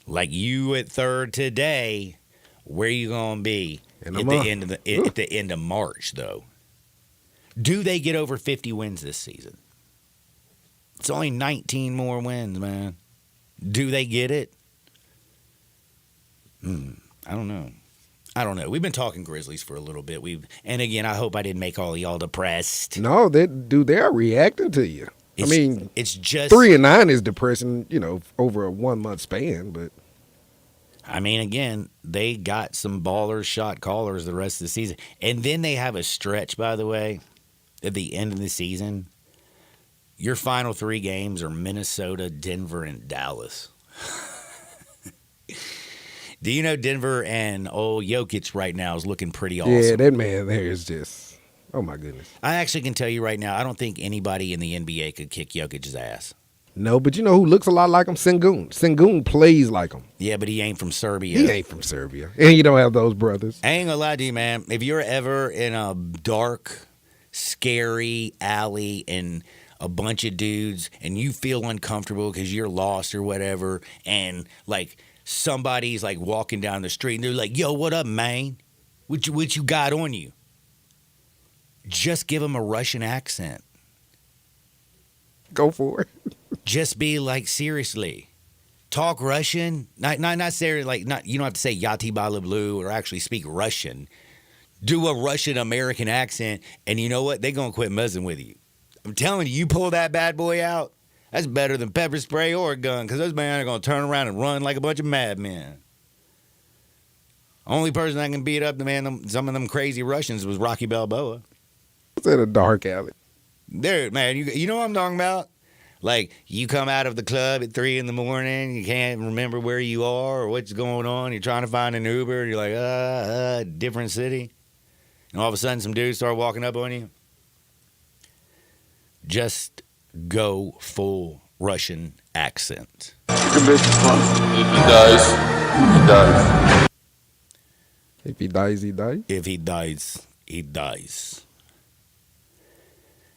like you at third today, where you going to be at the end of March, though? Do they get over 50 wins this season? It's only 19 more wins, man. Do they get it? I don't know. We've been talking Grizzlies for a little bit. And again, I hope I didn't make all of y'all depressed. No, they are reacting to you. It's just 3-9 is depressing, over a 1 month span. But I mean, again, they got some ballers, shot callers the rest of the season, and then they have a stretch. By the way, at the end of the season, your final 3 games are Minnesota, Denver, and Dallas. Do you know Denver and old Jokic right now is looking pretty awesome? Yeah, that man there is just, oh my goodness. I actually can tell you right now, I don't think anybody in the NBA could kick Jokic's ass. No, but you know who looks a lot like him? Sengun. Sengun plays like him. Yeah, but he ain't from Serbia. He ain't from Serbia. And you don't have those brothers. I ain't gonna lie to you, man. If you're ever in a dark, scary alley and a bunch of dudes and you feel uncomfortable because you're lost or whatever, and like somebody's like walking down the street and they're like, yo, what up, man? What you got on you? Just give them a Russian accent. Go for it. Just be like, seriously, talk Russian. Not seriously, like, not, you don't have to say Yati Balablu or actually speak Russian. Do a Russian American accent, and you know what? They're going to quit messing with you. I'm telling you, you pull that bad boy out, that's better than pepper spray or a gun, because those men are going to turn around and run like a bunch of madmen. Only person that can beat up some of them crazy Russians was Rocky Balboa. It's in a dark alley. Dude, man, you know what I'm talking about? Like, you come out of the club at 3 a.m, you can't remember where you are or what's going on. You're trying to find an Uber, and you're like, different city. And all of a sudden, some dudes start walking up on you. Just go full Russian accent. If he dies, he dies. If he dies, he dies? If he dies, he dies.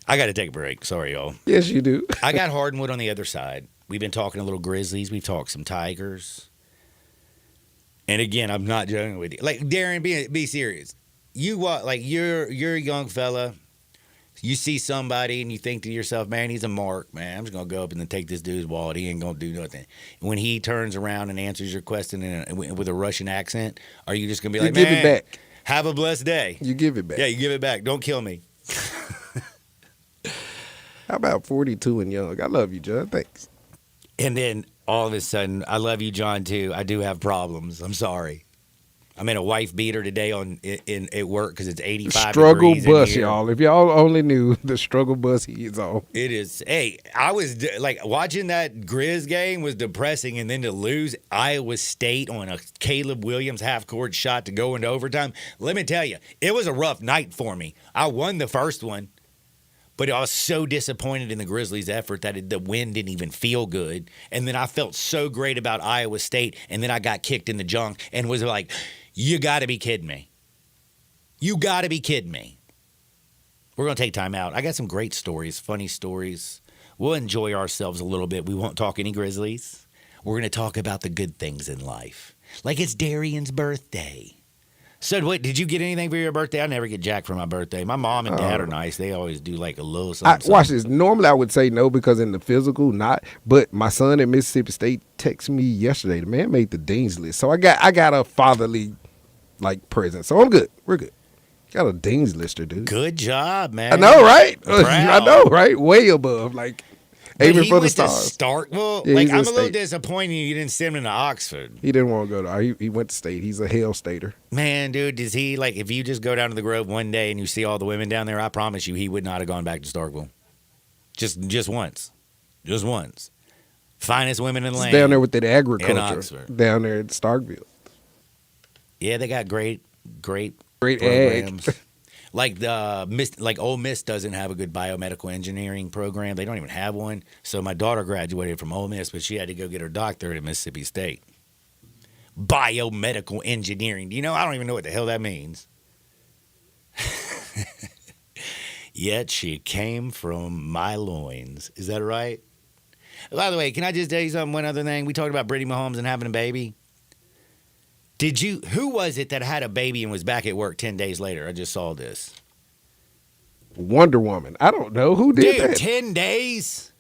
I got to take a break. Sorry, y'all. Yes, you do. I got Hardwood on the other side. We've been talking a little Grizzlies. We've talked some Tigers. And again, I'm not joking with you. Like, Darren, be serious. You're a young fella. You see somebody and you think to yourself, man, he's a mark, man. I'm just going to go up and then take this dude's wallet. He ain't going to do nothing. When he turns around and answers your question with a Russian accent, are you just going to be like, give man, it back. Have a blessed day? You give it back. Yeah, you give it back. Don't kill me. How about 42 and young? I love you, John. Thanks. And then all of a sudden, I love you, John, too. I do have problems. I'm sorry. I'm in a wife beater today at work because it's 85 struggle degrees bus, in here. y'all. If y'all only knew the struggle bus he is on. It is. Hey, I was like watching that Grizz game was depressing, and then to lose Iowa State on a Caleb Williams half-court shot to go into overtime. Let me tell you, it was a rough night for me. I won the first one, but I was so disappointed in the Grizzlies' effort that the win didn't even feel good. And then I felt so great about Iowa State, and then I got kicked in the junk and was like, you got to be kidding me. You got to be kidding me. We're going to take time out. I got some great stories, funny stories. We'll enjoy ourselves a little bit. We won't talk any Grizzlies. We're going to talk about the good things in life. Like it's Darian's birthday. So, wait, did you get anything for your birthday? I never get jack for my birthday. My mom and dad are nice. They always do like a little something. Watch this. Normally, I would say no because in the physical, not. But my son at Mississippi State texted me yesterday. The man made the dean's list, so I got a fatherly present. So I'm good. We're good. Got a dean's lister, dude. Good job, man. I know, right? Proud. I know, right? Way above, aiming for the stars. Starkville? Yeah, I'm a State. little disappointed you didn't send him to Oxford. He didn't want to go to. He went to State. He's a Hale Stater. Man, dude, does he if you just go down to the Grove one day and you see all the women down there? I promise you, he would not have gone back to Starkville. Just once, finest women in the land. Down there with that agriculture. In Oxford. Down there at Starkville. Yeah, they got great ag. programs. Ole Miss doesn't have a good biomedical engineering program. They don't even have one. So my daughter graduated from Ole Miss, but she had to go get her doctorate at Mississippi State. Biomedical engineering. I don't even know what the hell that means. Yet she came from my loins. Is that right? By the way, can I just tell you something? One other thing. We talked about Brittany Mahomes and having a baby. Who was it that had a baby and was back at work 10 days later? I just saw this. Wonder Woman. I don't know. Who did that? 10 days?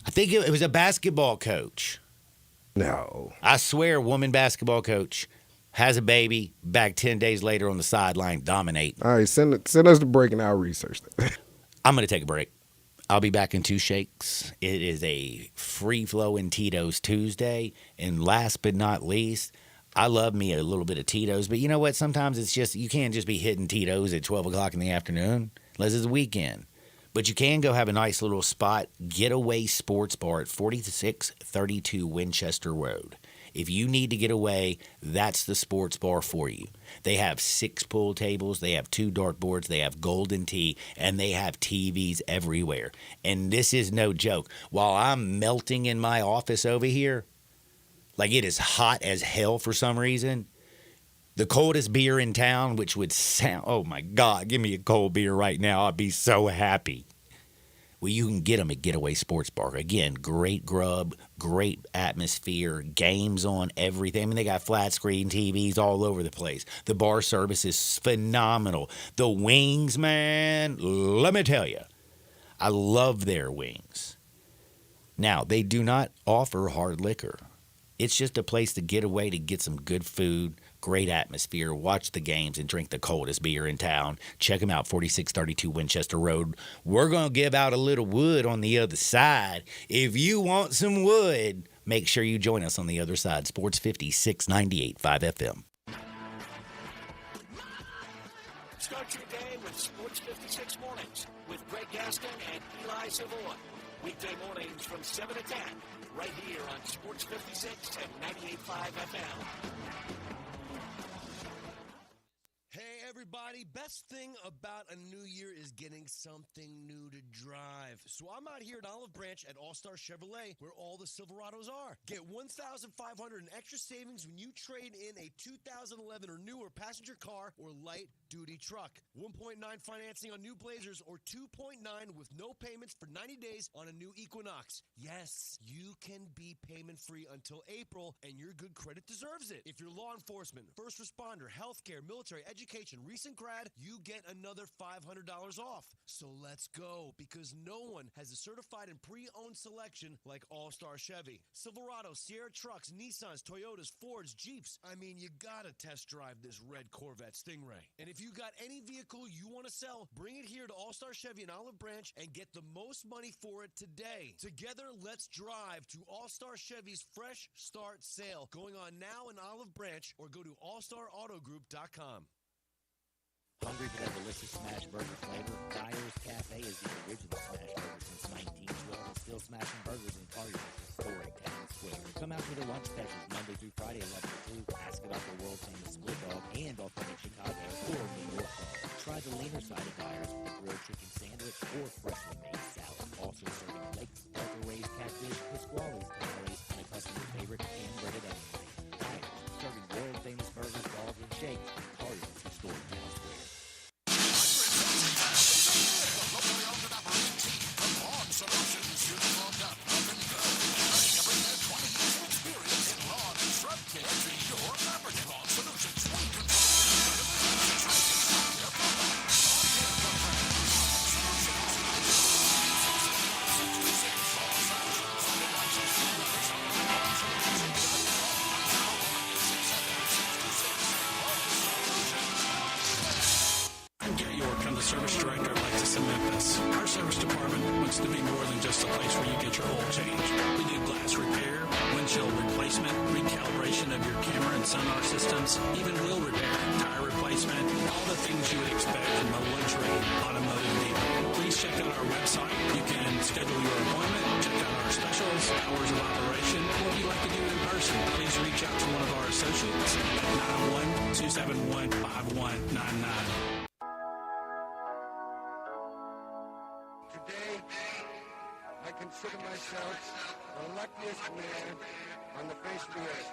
I think it was a basketball coach. No. I swear, a woman basketball coach has a baby, back 10 days later on the sideline, dominating. All right, send us the break and I'll research that. I'm going to take a break. I'll be back in 2 shakes. It is a free-flowing Tito's Tuesday. And last but not least, I love me a little bit of Tito's, but you know what? Sometimes it's just, you can't just be hitting Tito's at 12 o'clock in the afternoon, unless it's a weekend. But you can go have a nice little spot, Getaway Sports Bar at 4632 Winchester Road. If you need to get away, that's the sports bar for you. They have 6 pool tables, they have 2 dartboards, they have golden tea, and they have TVs everywhere. And this is no joke. While I'm melting in my office over here, it is hot as hell for some reason. The coldest beer in town, which would sound, oh my God, give me a cold beer right now. I'd be so happy. Well, you can get them at Getaway Sports Bar. Again, great grub, great atmosphere, games on everything. I mean, they got flat screen TVs all over the place. The bar service is phenomenal. The wings, man, let me tell you, I love their wings. Now, they do not offer hard liquor. It's just a place to get away to get some good food, great atmosphere, watch the games, and drink the coldest beer in town. Check them out, 4632 Winchester Road. We're going to give out a little wood on the other side. If you want some wood, make sure you join us on the other side. Sports 56, 98.5 FM. Start your day with Sports 56 Mornings with Greg Gaston and Eli Savoy. Weekday mornings from 7 to 10, right here on Sports 56 and 98.5 FM. Hey everybody, best thing about a new year is getting something new to drive. So I'm out here at Olive Branch at All-Star Chevrolet where all the Silverados are. Get $1,500 in extra savings when you trade in a 2011 or newer passenger car or light-duty truck. 1.9 financing on new Blazers or 2.9 with no payments for 90 days on a new Equinox. Yes, you can be payment-free until April and your good credit deserves it. If you're law enforcement, first responder, healthcare, military, education, recent grad, you get another $500 off. So let's go, because no one has a certified and pre-owned selection like All-Star Chevy. Silverado, Sierra trucks, Nissans, Toyotas, Fords, Jeeps. I mean, you gotta test drive this red Corvette Stingray. And if you got any vehicle you want to sell, bring it here to All-Star Chevy in Olive Branch and get the most money for it today. Together, let's drive to All-Star Chevy's Fresh Start Sale, going on now in Olive Branch, or go to allstarautogroup.com. Hungry for that delicious smash burger flavor? Dyer's Cafe is the original smash burger since 1912 and still smashing burgers in Collier, historic Town Square. Come out for their lunch specials Monday through Friday, 11 to 2. Ask about the world-famous split dog and authentic Chicago or New York dog. Try the leaner side of Dyer's with a grilled chicken sandwich or freshly made salad. Also serving lakes, Delta-raised catfish, Pasquale's tamales, and a customer favorite hand-breaded onion ring. Dyer's, serving world-famous burgers, dogs, and shakes in Collier's historic Town. your oil change. We do glass repair, windshield replacement, recalibration of your camera and sonar systems, even wheel repair, tire replacement, all the things you would expect from a luxury automotive dealer. Please check out our website. You can schedule your appointment, check out our specials, hours of operation, or if you'd like to do it in person, please reach out to one of our associates at 901-271-5199. Today, I consider myself the luckiest man on the face of the earth.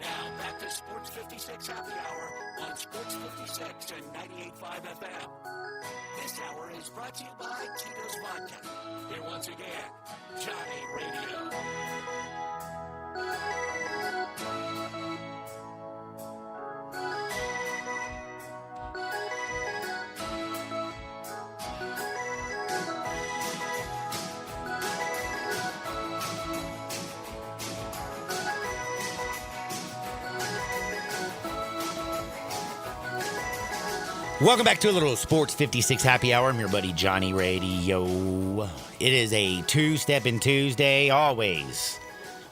Now back to Sports 56 Happy Hour on Sports 56 and 98.5 FM. This hour is brought to you by Tito's Vodka. Here once again, Johnny Radio. Welcome back to a little Sports 56 Happy Hour. I'm your buddy Johnny Radio. It is a two-stepping Tuesday, always.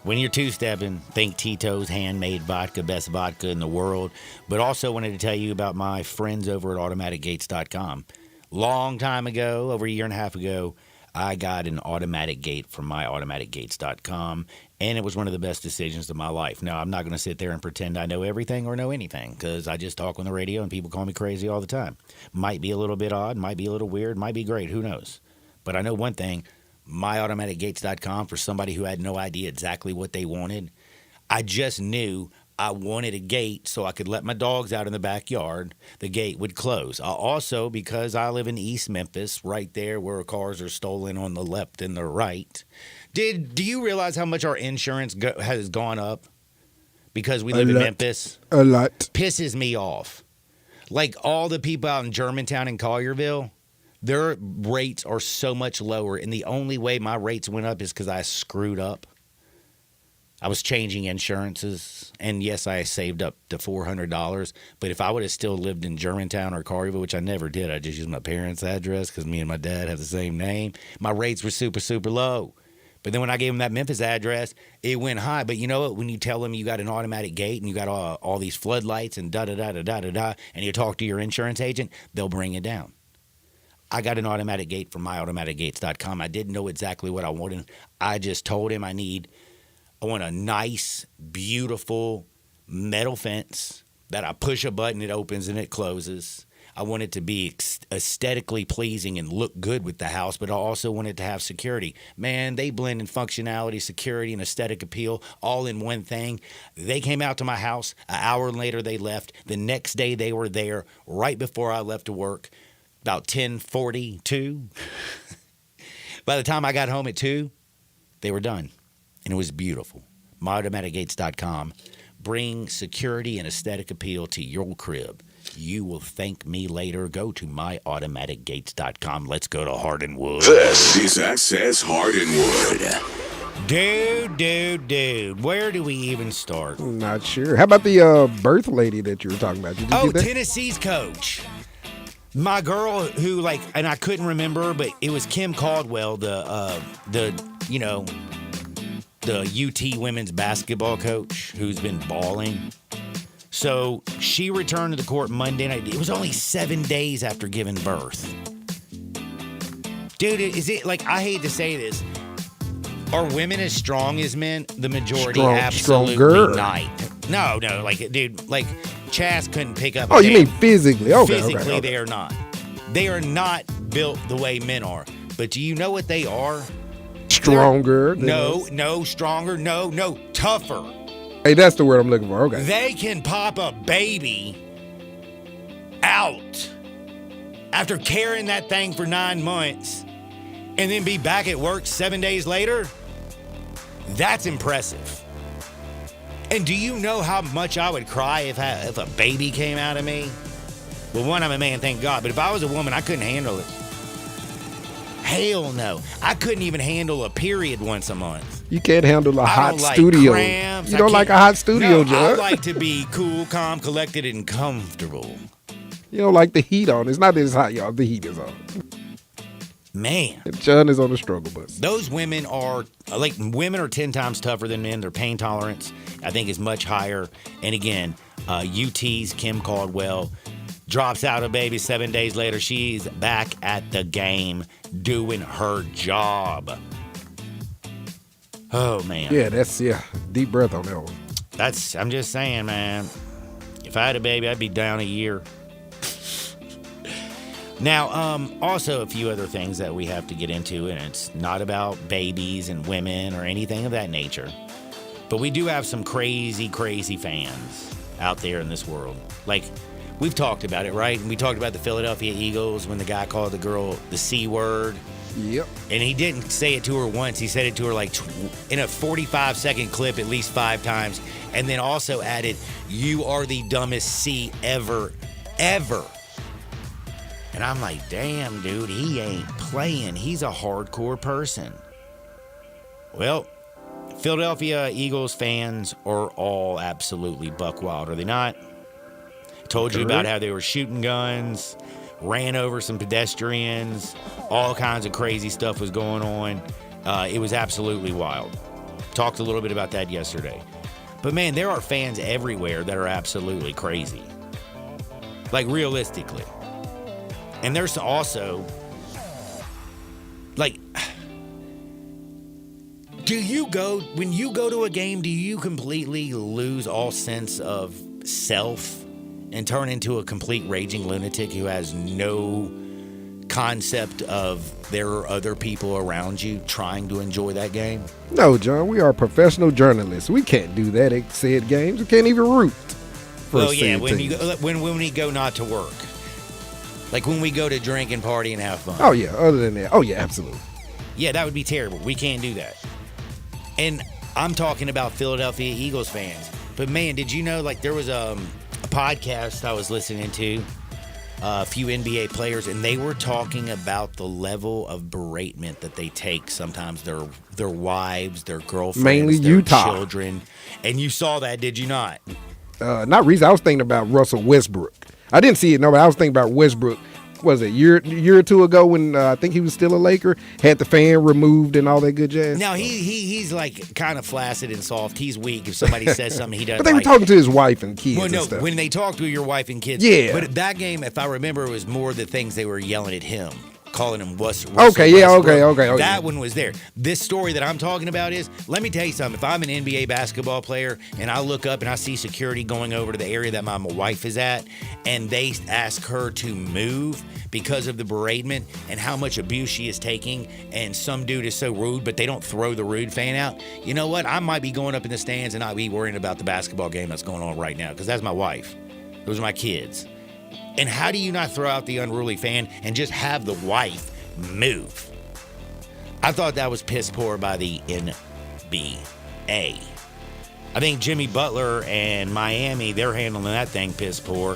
When you're two-stepping, think Tito's handmade vodka, best vodka in the world. But also wanted to tell you about my friends over at AutomaticGates.com. Long time ago, over a year and a half ago, I got an automatic gate from myautomaticgates.com, and it was one of the best decisions of my life. Now, I'm not going to sit there and pretend I know everything or know anything, because I just talk on the radio and people call me crazy all the time. Might be a little bit odd, might be a little weird, might be great, who knows? But I know one thing, myautomaticgates.com, for somebody who had no idea exactly what they wanted, I just knew I wanted a gate so I could let my dogs out in the backyard. The gate would close. Also, because I live in East Memphis, right there where cars are stolen on the left and the right. Do you realize how much our insurance has gone up because we live in Memphis? A lot. Pisses me off. Like all the people out in Germantown and Collierville, their rates are so much lower, and the only way my rates went up is because I screwed up. I was changing insurances, and yes, I saved up to $400. But if I would have still lived in Germantown or Collierville, which I never did, I just used my parents' address because me and my dad have the same name, my rates were super, super low. But then when I gave them that Memphis address, it went high. But you know what? When you tell them you got an automatic gate and you got all these floodlights and da-da-da-da-da-da-da, and you talk to your insurance agent, they'll bring it down. I got an automatic gate from myautomaticgates.com. I didn't know exactly what I wanted. I just told him I want a nice, beautiful metal fence that I push a button, it opens and it closes. I want it to be aesthetically pleasing and look good with the house, but I also want it to have security. Man, they blend in functionality, security, and aesthetic appeal all in one thing. They came out to my house. An hour later, they left. The next day, they were there right before I left to work, about 10:42. By the time I got home at 2, they were done. And it was beautiful. MyAutomaticGates.com. Bring security and aesthetic appeal to your crib. You will thank me later. Go to MyAutomaticGates.com. Let's go to Hardinwood. This is Access Hardinwood. Dude. Where do we even start? Not sure. How about the birth lady that you were talking about? Did you get that? Tennessee's coach. My girl who, and I couldn't remember, but it was Kim Caldwell, the UT women's basketball coach who's been balling. So she returned to the court Monday night. It was only 7 days after giving birth. Dude, is it I hate to say this. Are women as strong as men? The majority absolutely stronger. not. No, dude, Chaz couldn't pick up. Oh, you mean physically? Okay, physically, they are not. They are not built the way men are. But do you know what they are? Stronger. No, stronger. No, tougher. Hey, that's the word I'm looking for. Okay. They can pop a baby out after carrying that thing for 9 months and then be back at work 7 days later. That's impressive. And do you know how much I would cry if a baby came out of me? Well, one, I'm a man, thank God. But if I was a woman, I couldn't handle it. Hell no. I couldn't even handle a period once a month. You can't handle a hot studio. Cramps. You don't like a hot studio, no, Judge. I like to be cool, calm, collected, and comfortable. You don't like the heat on. It's not that it's hot, y'all. The heat is on. Man. John is on the struggle bus. Those women are 10 times tougher than men. Their pain tolerance, I think, is much higher. And again, UT's Kim Caldwell drops out a baby 7 days later. She's back at the game doing her job. Oh, man. Yeah, deep breath on that one. I'm just saying, man. If I had a baby, I'd be down a year. Now, also a few other things that we have to get into, and it's not about babies and women or anything of that nature. But we do have some crazy, crazy fans out there in this world. Like, we've talked about it, right? We talked about the Philadelphia Eagles when the guy called the girl the C word. Yep. And he didn't say it to her once. He said it to her like in a 45-second clip at least 5 times. And then also added, "You are the dumbest C ever. And I'm like, damn, dude, he ain't playing. He's a hardcore person. Well, Philadelphia Eagles fans are all absolutely buck wild, are they not? Told you about how they were shooting guns, ran over some pedestrians, all kinds of crazy stuff was going on. It was absolutely wild. Talked a little bit about that yesterday. But, man, there are fans everywhere that are absolutely crazy. Like, realistically. And there's also, like, when you go to a game, do you completely lose all sense of self and turn into a complete raging lunatic who has no concept of there are other people around you trying to enjoy that game? No, John, we are professional journalists. We can't do that at said games. We can't even root for Well, yeah, said teams. when we go not to work. Like when we go to drink and party and have fun. Oh, yeah, other than that. Oh, yeah, absolutely. Yeah, that would be terrible. We can't do that. And I'm talking about Philadelphia Eagles fans. But, man, did you know, like, there was a podcast I was listening to, a few NBA players, and they were talking about the level of beratement that they take sometimes their wives, their girlfriends, Mainly their Utah. children. And you saw that, did you not? Not recently. I was thinking about Russell Westbrook. I didn't see it, no, but I was thinking about Westbrook. Was it a year or two ago when I think he was still a Laker, had the fan removed and all that good jazz? Now, he's like kind of flaccid and soft. He's weak. If somebody says something he doesn't But they were like. talking to his wife and kids Well, and no, stuff. when they talk to your wife and kids. Yeah. But that game, if I remember, it was more the things they were yelling at him, calling him Russell Okay, yeah, Westbrook. okay. That one was there. This story that I'm talking about is, let me tell you something. If I'm an NBA basketball player and I look up and I see security going over to the area that my wife is at, and they ask her to move because of the beratement and how much abuse she is taking, and some dude is so rude, but they don't throw the rude fan out, you know what? I might be going up in the stands and not be worrying about the basketball game that's going on right now, because that's my wife. Those are my kids. And how do you not throw out the unruly fan and just have the wife move? I thought that was piss poor by the NBA. I think Jimmy Butler and Miami, they're handling that thing piss poor,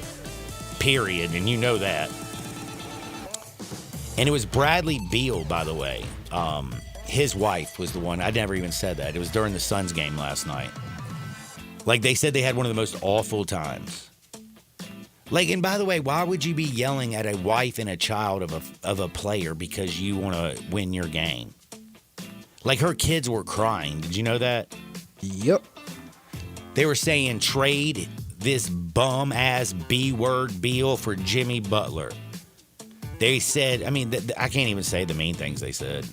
period, and you know that. And it was Bradley Beal, by the way. His wife was the one. I never even said that. It was during the Suns game last night. Like, they said they had one of the most awful times. Like, and by the way, why would you be yelling at a wife and a child of a player because you want to win your game? Like, her kids were crying. Did you know that? Yep. They were saying trade this bum-ass B-word Beal for Jimmy Butler. They said, I mean, I can't even say the mean things they said.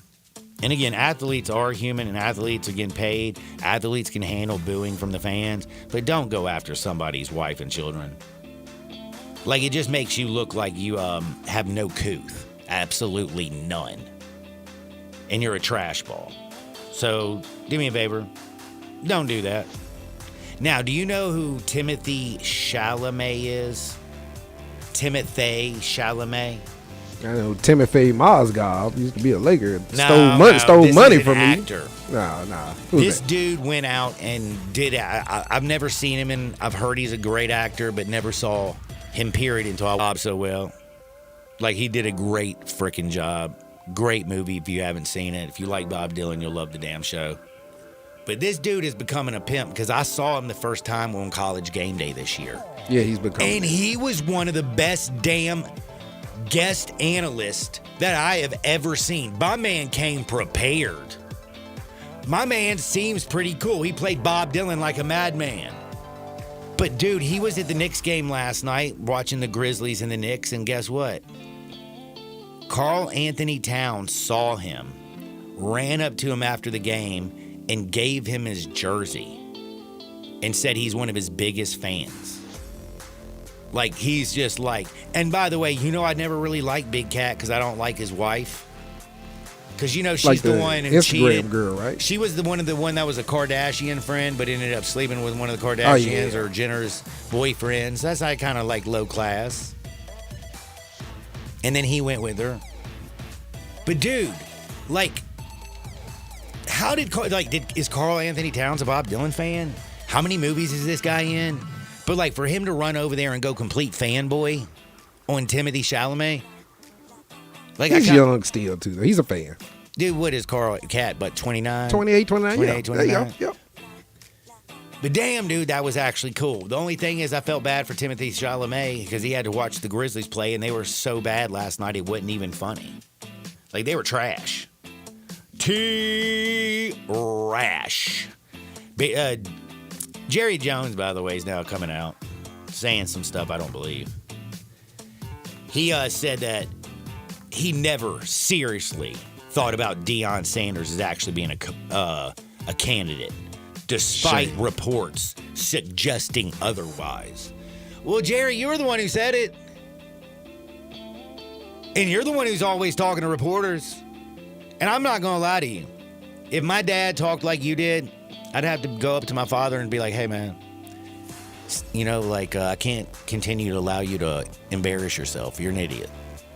And again, athletes are human and athletes are getting paid. Athletes can handle booing from the fans, but don't go after somebody's wife and children. Like, it just makes you look like you have no couth. Absolutely none. And you're a trash ball. So, do me a favor. Don't do that. Now, do you know who Timothy Chalamet is? Timothy Chalamet? I know Timothy Mozgov used to be a Laker. No, stole this money is an from actor. me. Nah. Who's This that? dude went out and did it. I've never seen him, and I've heard he's a great actor, but never saw him, period, until I watched so well. Like, he did a great freaking job. Great movie if you haven't seen it. If you like Bob Dylan, you'll love the damn show. But this dude is becoming a pimp because I saw him the first time on College Game Day this year. Yeah, he's becoming. And he was one of the best damn guest analyst that I have ever seen. My man came prepared. My man seems pretty cool. He played Bob Dylan like a madman. But, dude, he was at the Knicks game last night watching the Grizzlies and the Knicks, and guess what? Karl Anthony Towns saw him, ran up to him after the game, and gave him his jersey and said he's one of his biggest fans. Like, he's just like, and by the way, I never really liked Big Cat because I don't like his wife. Because, she's like the one who Instagram cheated. girl, right? She was the one that was a Kardashian friend, but ended up sleeping with one of the Kardashians or Jenner's boyfriends. That's I kind of like low class. And then he went with her. But dude, like, how did is Karl Anthony Towns a Bob Dylan fan? How many movies is this guy in? But like for him to run over there and go complete fanboy on Timothy Chalamet. Like he's young still, too. He's a fan. Dude, what is Carl Cat, but 29? 28, 29, 28, 29? Yep. But damn, dude, that was actually cool. The only thing is I felt bad for Timothy Chalamet because he had to watch the Grizzlies play, and they were so bad last night it wasn't even funny. Like, they were trash. Trash. Jerry Jones, by the way, is now coming out saying some stuff I don't believe. He said that he never seriously thought about Deion Sanders as actually being a candidate, despite reports suggesting otherwise. Well, Jerry, you're the one who said it. And you're the one who's always talking to reporters. And I'm not going to lie to you. If my dad talked like you did, I'd have to go up to my father and be like, hey, man, I can't continue to allow you to embarrass yourself. You're an idiot.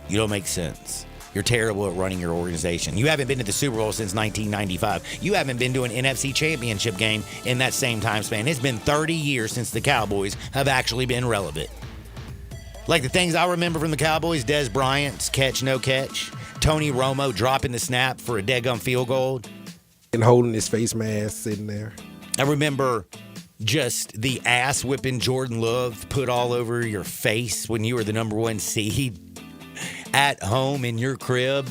You don't make sense. You're terrible at running your organization. You haven't been to the Super Bowl since 1995. You haven't been to an NFC championship game in that same time span. It's been 30 years since the Cowboys have actually been relevant. Like the things I remember from the Cowboys, Dez Bryant's catch, no catch. Tony Romo dropping the snap for a dead-gum field goal. And holding his face mask sitting there. I remember just the ass-whipping Jordan Love put all over your face when you were the number one seed at home in your crib,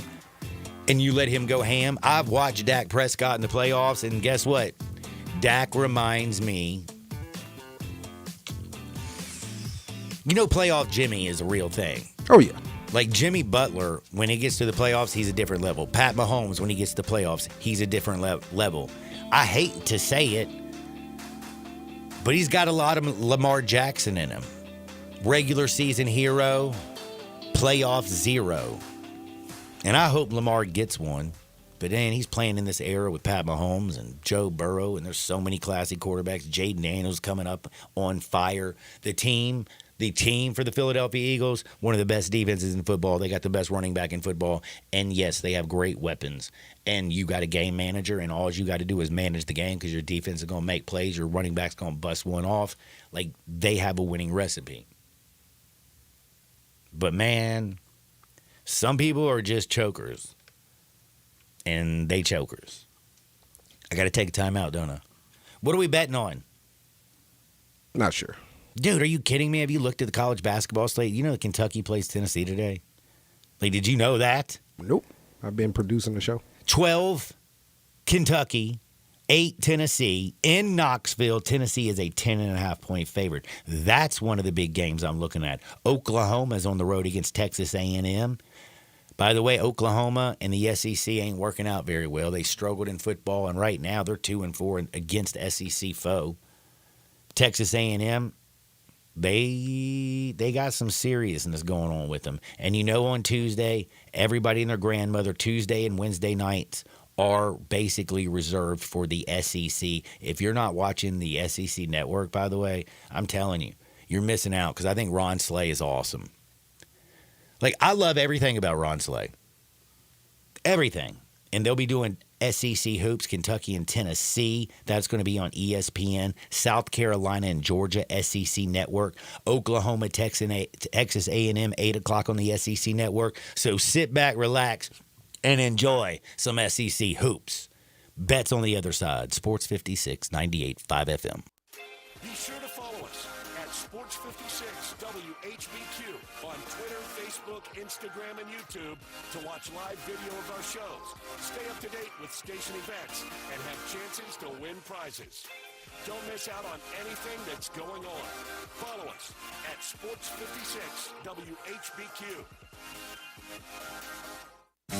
and you let him go ham. I've watched Dak Prescott in the playoffs, and guess what? Dak reminds me. Playoff Jimmy is a real thing. Oh, yeah. Like Jimmy Butler, when he gets to the playoffs, he's a different level. Pat Mahomes, when he gets to the playoffs, he's a different level. I hate to say it, but he's got a lot of Lamar Jackson in him. Regular season hero, playoff zero. And I hope Lamar gets one. But then he's playing in this era with Pat Mahomes and Joe Burrow, and there's so many classy quarterbacks. Jaden Daniels coming up on fire. The team for the Philadelphia Eagles, one of the best defenses in football. They got the best running back in football. And, yes, they have great weapons. And you got a game manager, and all you got to do is manage the game because your defense is going to make plays. Your running back's going to bust one off. Like, they have a winning recipe. But, man, some people are just chokers. And they chokers. I got to take a time out, don't I? What are we betting on? Not sure. Dude, are you kidding me? Have you looked at the college basketball slate? You know that Kentucky plays Tennessee today? Like, did you know that? Nope. I've been producing the show. 12, Kentucky, 8, Tennessee. In Knoxville, Tennessee is a 10.5-point favorite. That's one of the big games I'm looking at. Oklahoma's on the road against Texas A&M. By the way, Oklahoma and the SEC ain't working out very well. They struggled in football, and right now they're 2-4 against SEC foe. Texas A&M, they got some seriousness going on with them. And on Tuesday, everybody and their grandmother, Tuesday and Wednesday nights are basically reserved for the SEC. If you're not watching the SEC network, by the way, I'm telling you, you're missing out because I think Ron Slay is awesome. Like, I love everything about Ron Slay. Everything. And they'll be doing SEC hoops, Kentucky and Tennessee. That's going to be on ESPN. South Carolina and Georgia, SEC Network. Oklahoma, Texas A&M, 8 o'clock on the SEC Network. So sit back, relax, and enjoy some SEC hoops. Bets on the other side. Sports 56, 98.5 FM. Be sure to follow us at Sports 56 WHBQ on Twitter, Facebook, Instagram, and YouTube to watch live video of our shows, stay up to date with station events, and have chances to win prizes. Don't miss out on anything that's going on. Follow us at Sports 56 WHBQ.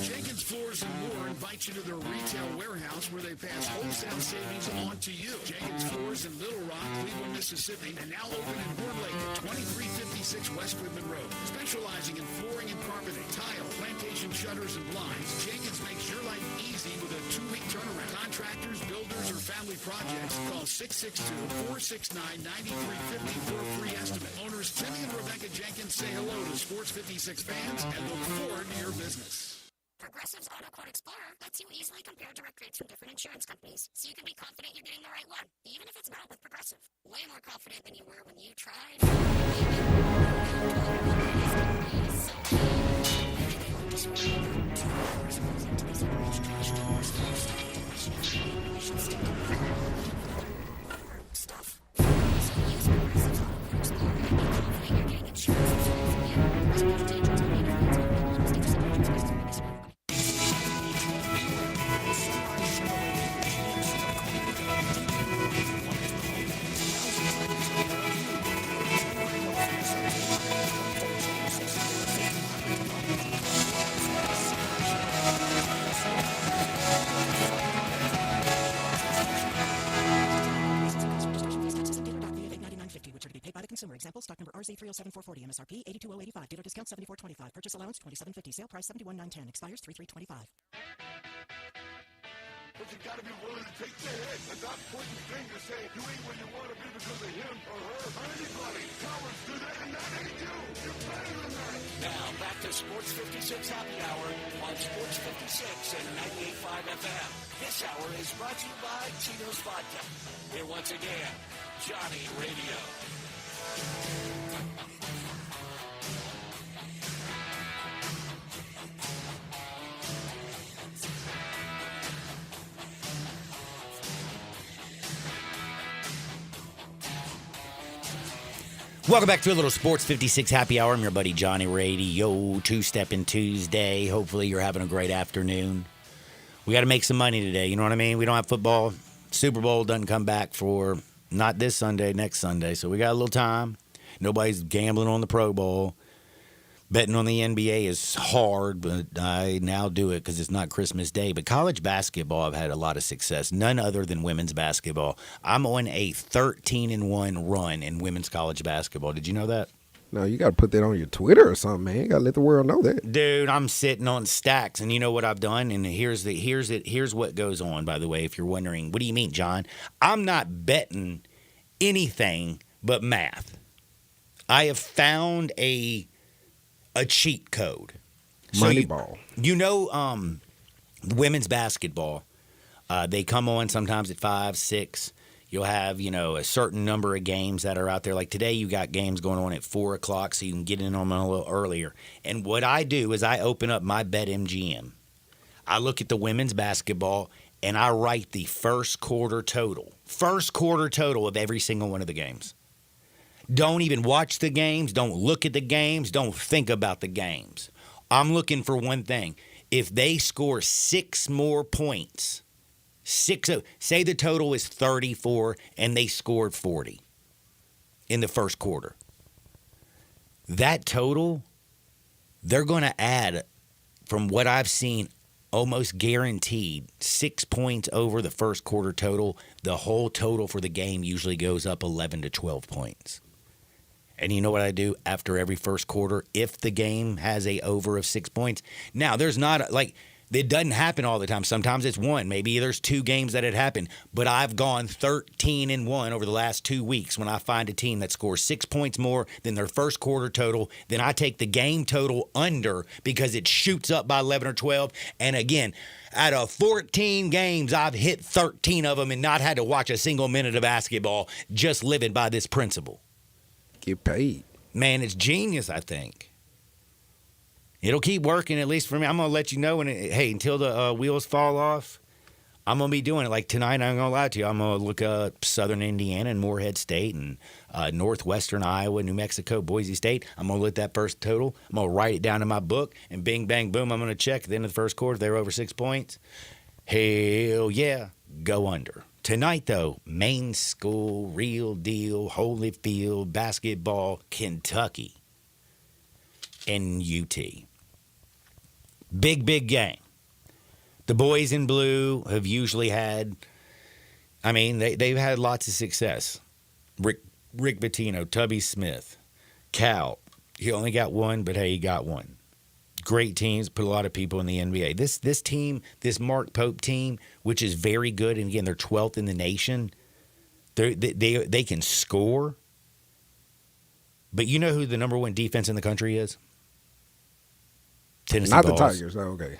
Jenkins Floors and More invites you to their retail warehouse where they pass wholesale savings on to you. Jenkins Floors in Little Rock, Cleveland, Mississippi, and now open in Horn Lake at 2356 West Goodman Road. Specializing in flooring and carpeting, tile, plantation shutters, and blinds, Jenkins makes your life easy with a 2-week turnaround. Contractors, builders, or family projects, call 662-469-9350 for a free estimate. Owners Timmy and Rebecca Jenkins say hello to Sports 56 fans and look forward to your business. Progressive's Auto Quote Explorer lets you easily compare direct rates from different insurance companies, so you can be confident you're getting the right one, even if it's not with Progressive. Way more confident than you were when you tried. Stuff. So use Progressive's Auto Quote Explorer and be confident you're getting insurance that's right for you. Progressive agents are made of consumer. Example, stock number RZ307440, MSRP 82085, dealer discount 7425, purchase allowance 2750, sale price 71910, expires 3325. But you gotta be willing to take the hit and not pointing fingers saying you ain't where you want to be because of him or her or anybody. Cowards do that and that ain't you. You're better than that. Now back to Sports 56 Happy Hour on Sports 56 and 98.5 FM. This hour is brought to you by Tito's Vodka. Here once again, Johnny Radio. Welcome back to a little Sports 56 Happy Hour. I'm your buddy Johnny Radio. Two-stepping Tuesday. Hopefully you're having a great afternoon. We got to make some money today. You know what I mean? We don't have football. Super Bowl doesn't come back for not this Sunday, next Sunday. So we got a little time. Nobody's gambling on the Pro Bowl. Betting on the NBA is hard, but I now do it because it's not Christmas Day. But college basketball, I've had a lot of success. None other than women's basketball. I'm on a 13-1 run in women's college basketball. Did you know that? No, you got to put that on your Twitter or something, man. You got to let the world know that. Dude, I'm sitting on stacks, and you know what I've done? And here's what goes on, by the way, if you're wondering. What do you mean, John? I'm not betting anything but math. I have found a cheat code. Moneyball. You know, women's basketball, they come on sometimes at 5, 6. You'll have, a certain number of games that are out there. Like today, you got games going on at 4 o'clock, so you can get in on them a little earlier. And what I do is I open up my BetMGM. I look at the women's basketball, and I write the first quarter total. First quarter total of every single one of the games. Don't even watch the games. Don't look at the games. Don't think about the games. I'm looking for one thing. If they score 6 more points, say the total is 34 and they scored 40 in the first quarter. That total, they're going to add, from what I've seen, almost guaranteed 6 points over the first quarter total. The whole total for the game usually goes up 11 to 12 points. And you know what I do after every first quarter? If the game has a over of 6 points. Now, there's not, it doesn't happen all the time. Sometimes it's 1. Maybe there's 2 games that it happened. But I've gone 13-1 over the last 2 weeks when I find a team that scores 6 points more than their first quarter total. Then I take the game total under because it shoots up by 11 or 12. And again, out of 14 games, I've hit 13 of them and not had to watch a single minute of basketball, just living by this principle. Get paid. Man, it's genius, I think. It'll keep working, at least for me. I'm going to let you know until the wheels fall off. I'm going to be doing it. Like tonight, I'm going to lie to you. I'm going to look up Southern Indiana and Morehead State and Northwestern Iowa, New Mexico, Boise State. I'm going to look at that first total. I'm going to write it down in my book, and bing, bang, boom, I'm going to check at the end of the first quarter. They're over 6 points. Hell yeah, go under. Tonight, though, main school, real deal, Holyfield, basketball, Kentucky, and UT. Big, big game. The boys in blue have usually had, they've had lots of success. Rick Pitino, Tubby Smith, Cal. He only got one, but hey, he got one. Great teams, put a lot of people in the NBA. This team, this Mark Pope team, which is very good, and again, they're 12th in the nation, they can score. But you know who the number one defense in the country is? Tennessee Not Vols. the Tigers. Oh, okay.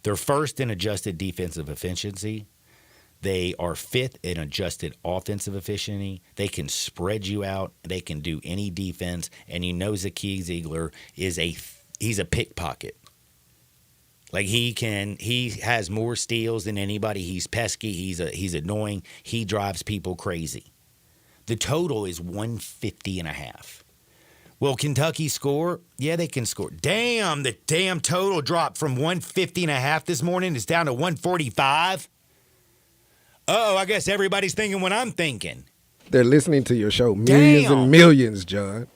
They're first in adjusted defensive efficiency. They are fifth in adjusted offensive efficiency. They can spread you out. They can do any defense. And you know Zakiya Ziegler he's a pickpocket. Like he has more steals than anybody. He's pesky. He's annoying. He drives people crazy. The total is 150.5. Will Kentucky score? Yeah, they can score. Damn, the damn total dropped from 150.5 this morning. It's down to 145. Oh, I guess everybody's thinking what I'm thinking. They're listening to your show. Millions and millions, John.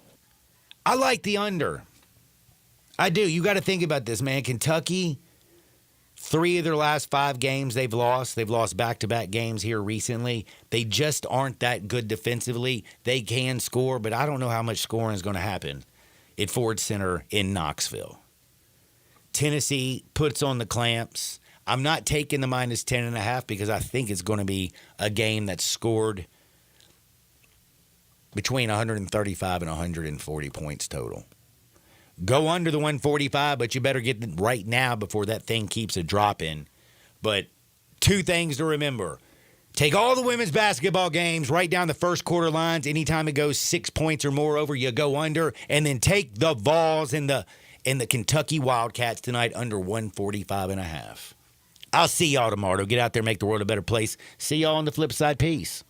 I like the under. I do. You got to think about this, man. Kentucky, 3 of their last 5 games they've lost. They've lost back-to-back games here recently. They just aren't that good defensively. They can score, but I don't know how much scoring is going to happen at Ford Center in Knoxville. Tennessee puts on the clamps. I'm not taking the minus 10.5 because I think it's going to be a game that's scored between 135 and 140 points total. Go under the 145, but you better get it right now before that thing keeps a dropping. But 2 things to remember. Take all the women's basketball games right down the first quarter lines. Anytime it goes 6 points or more over, you go under. And then take the Vols and the Kentucky Wildcats tonight under 145.5. I'll see y'all tomorrow. Get out there, make the world a better place. See y'all on the flip side. Peace.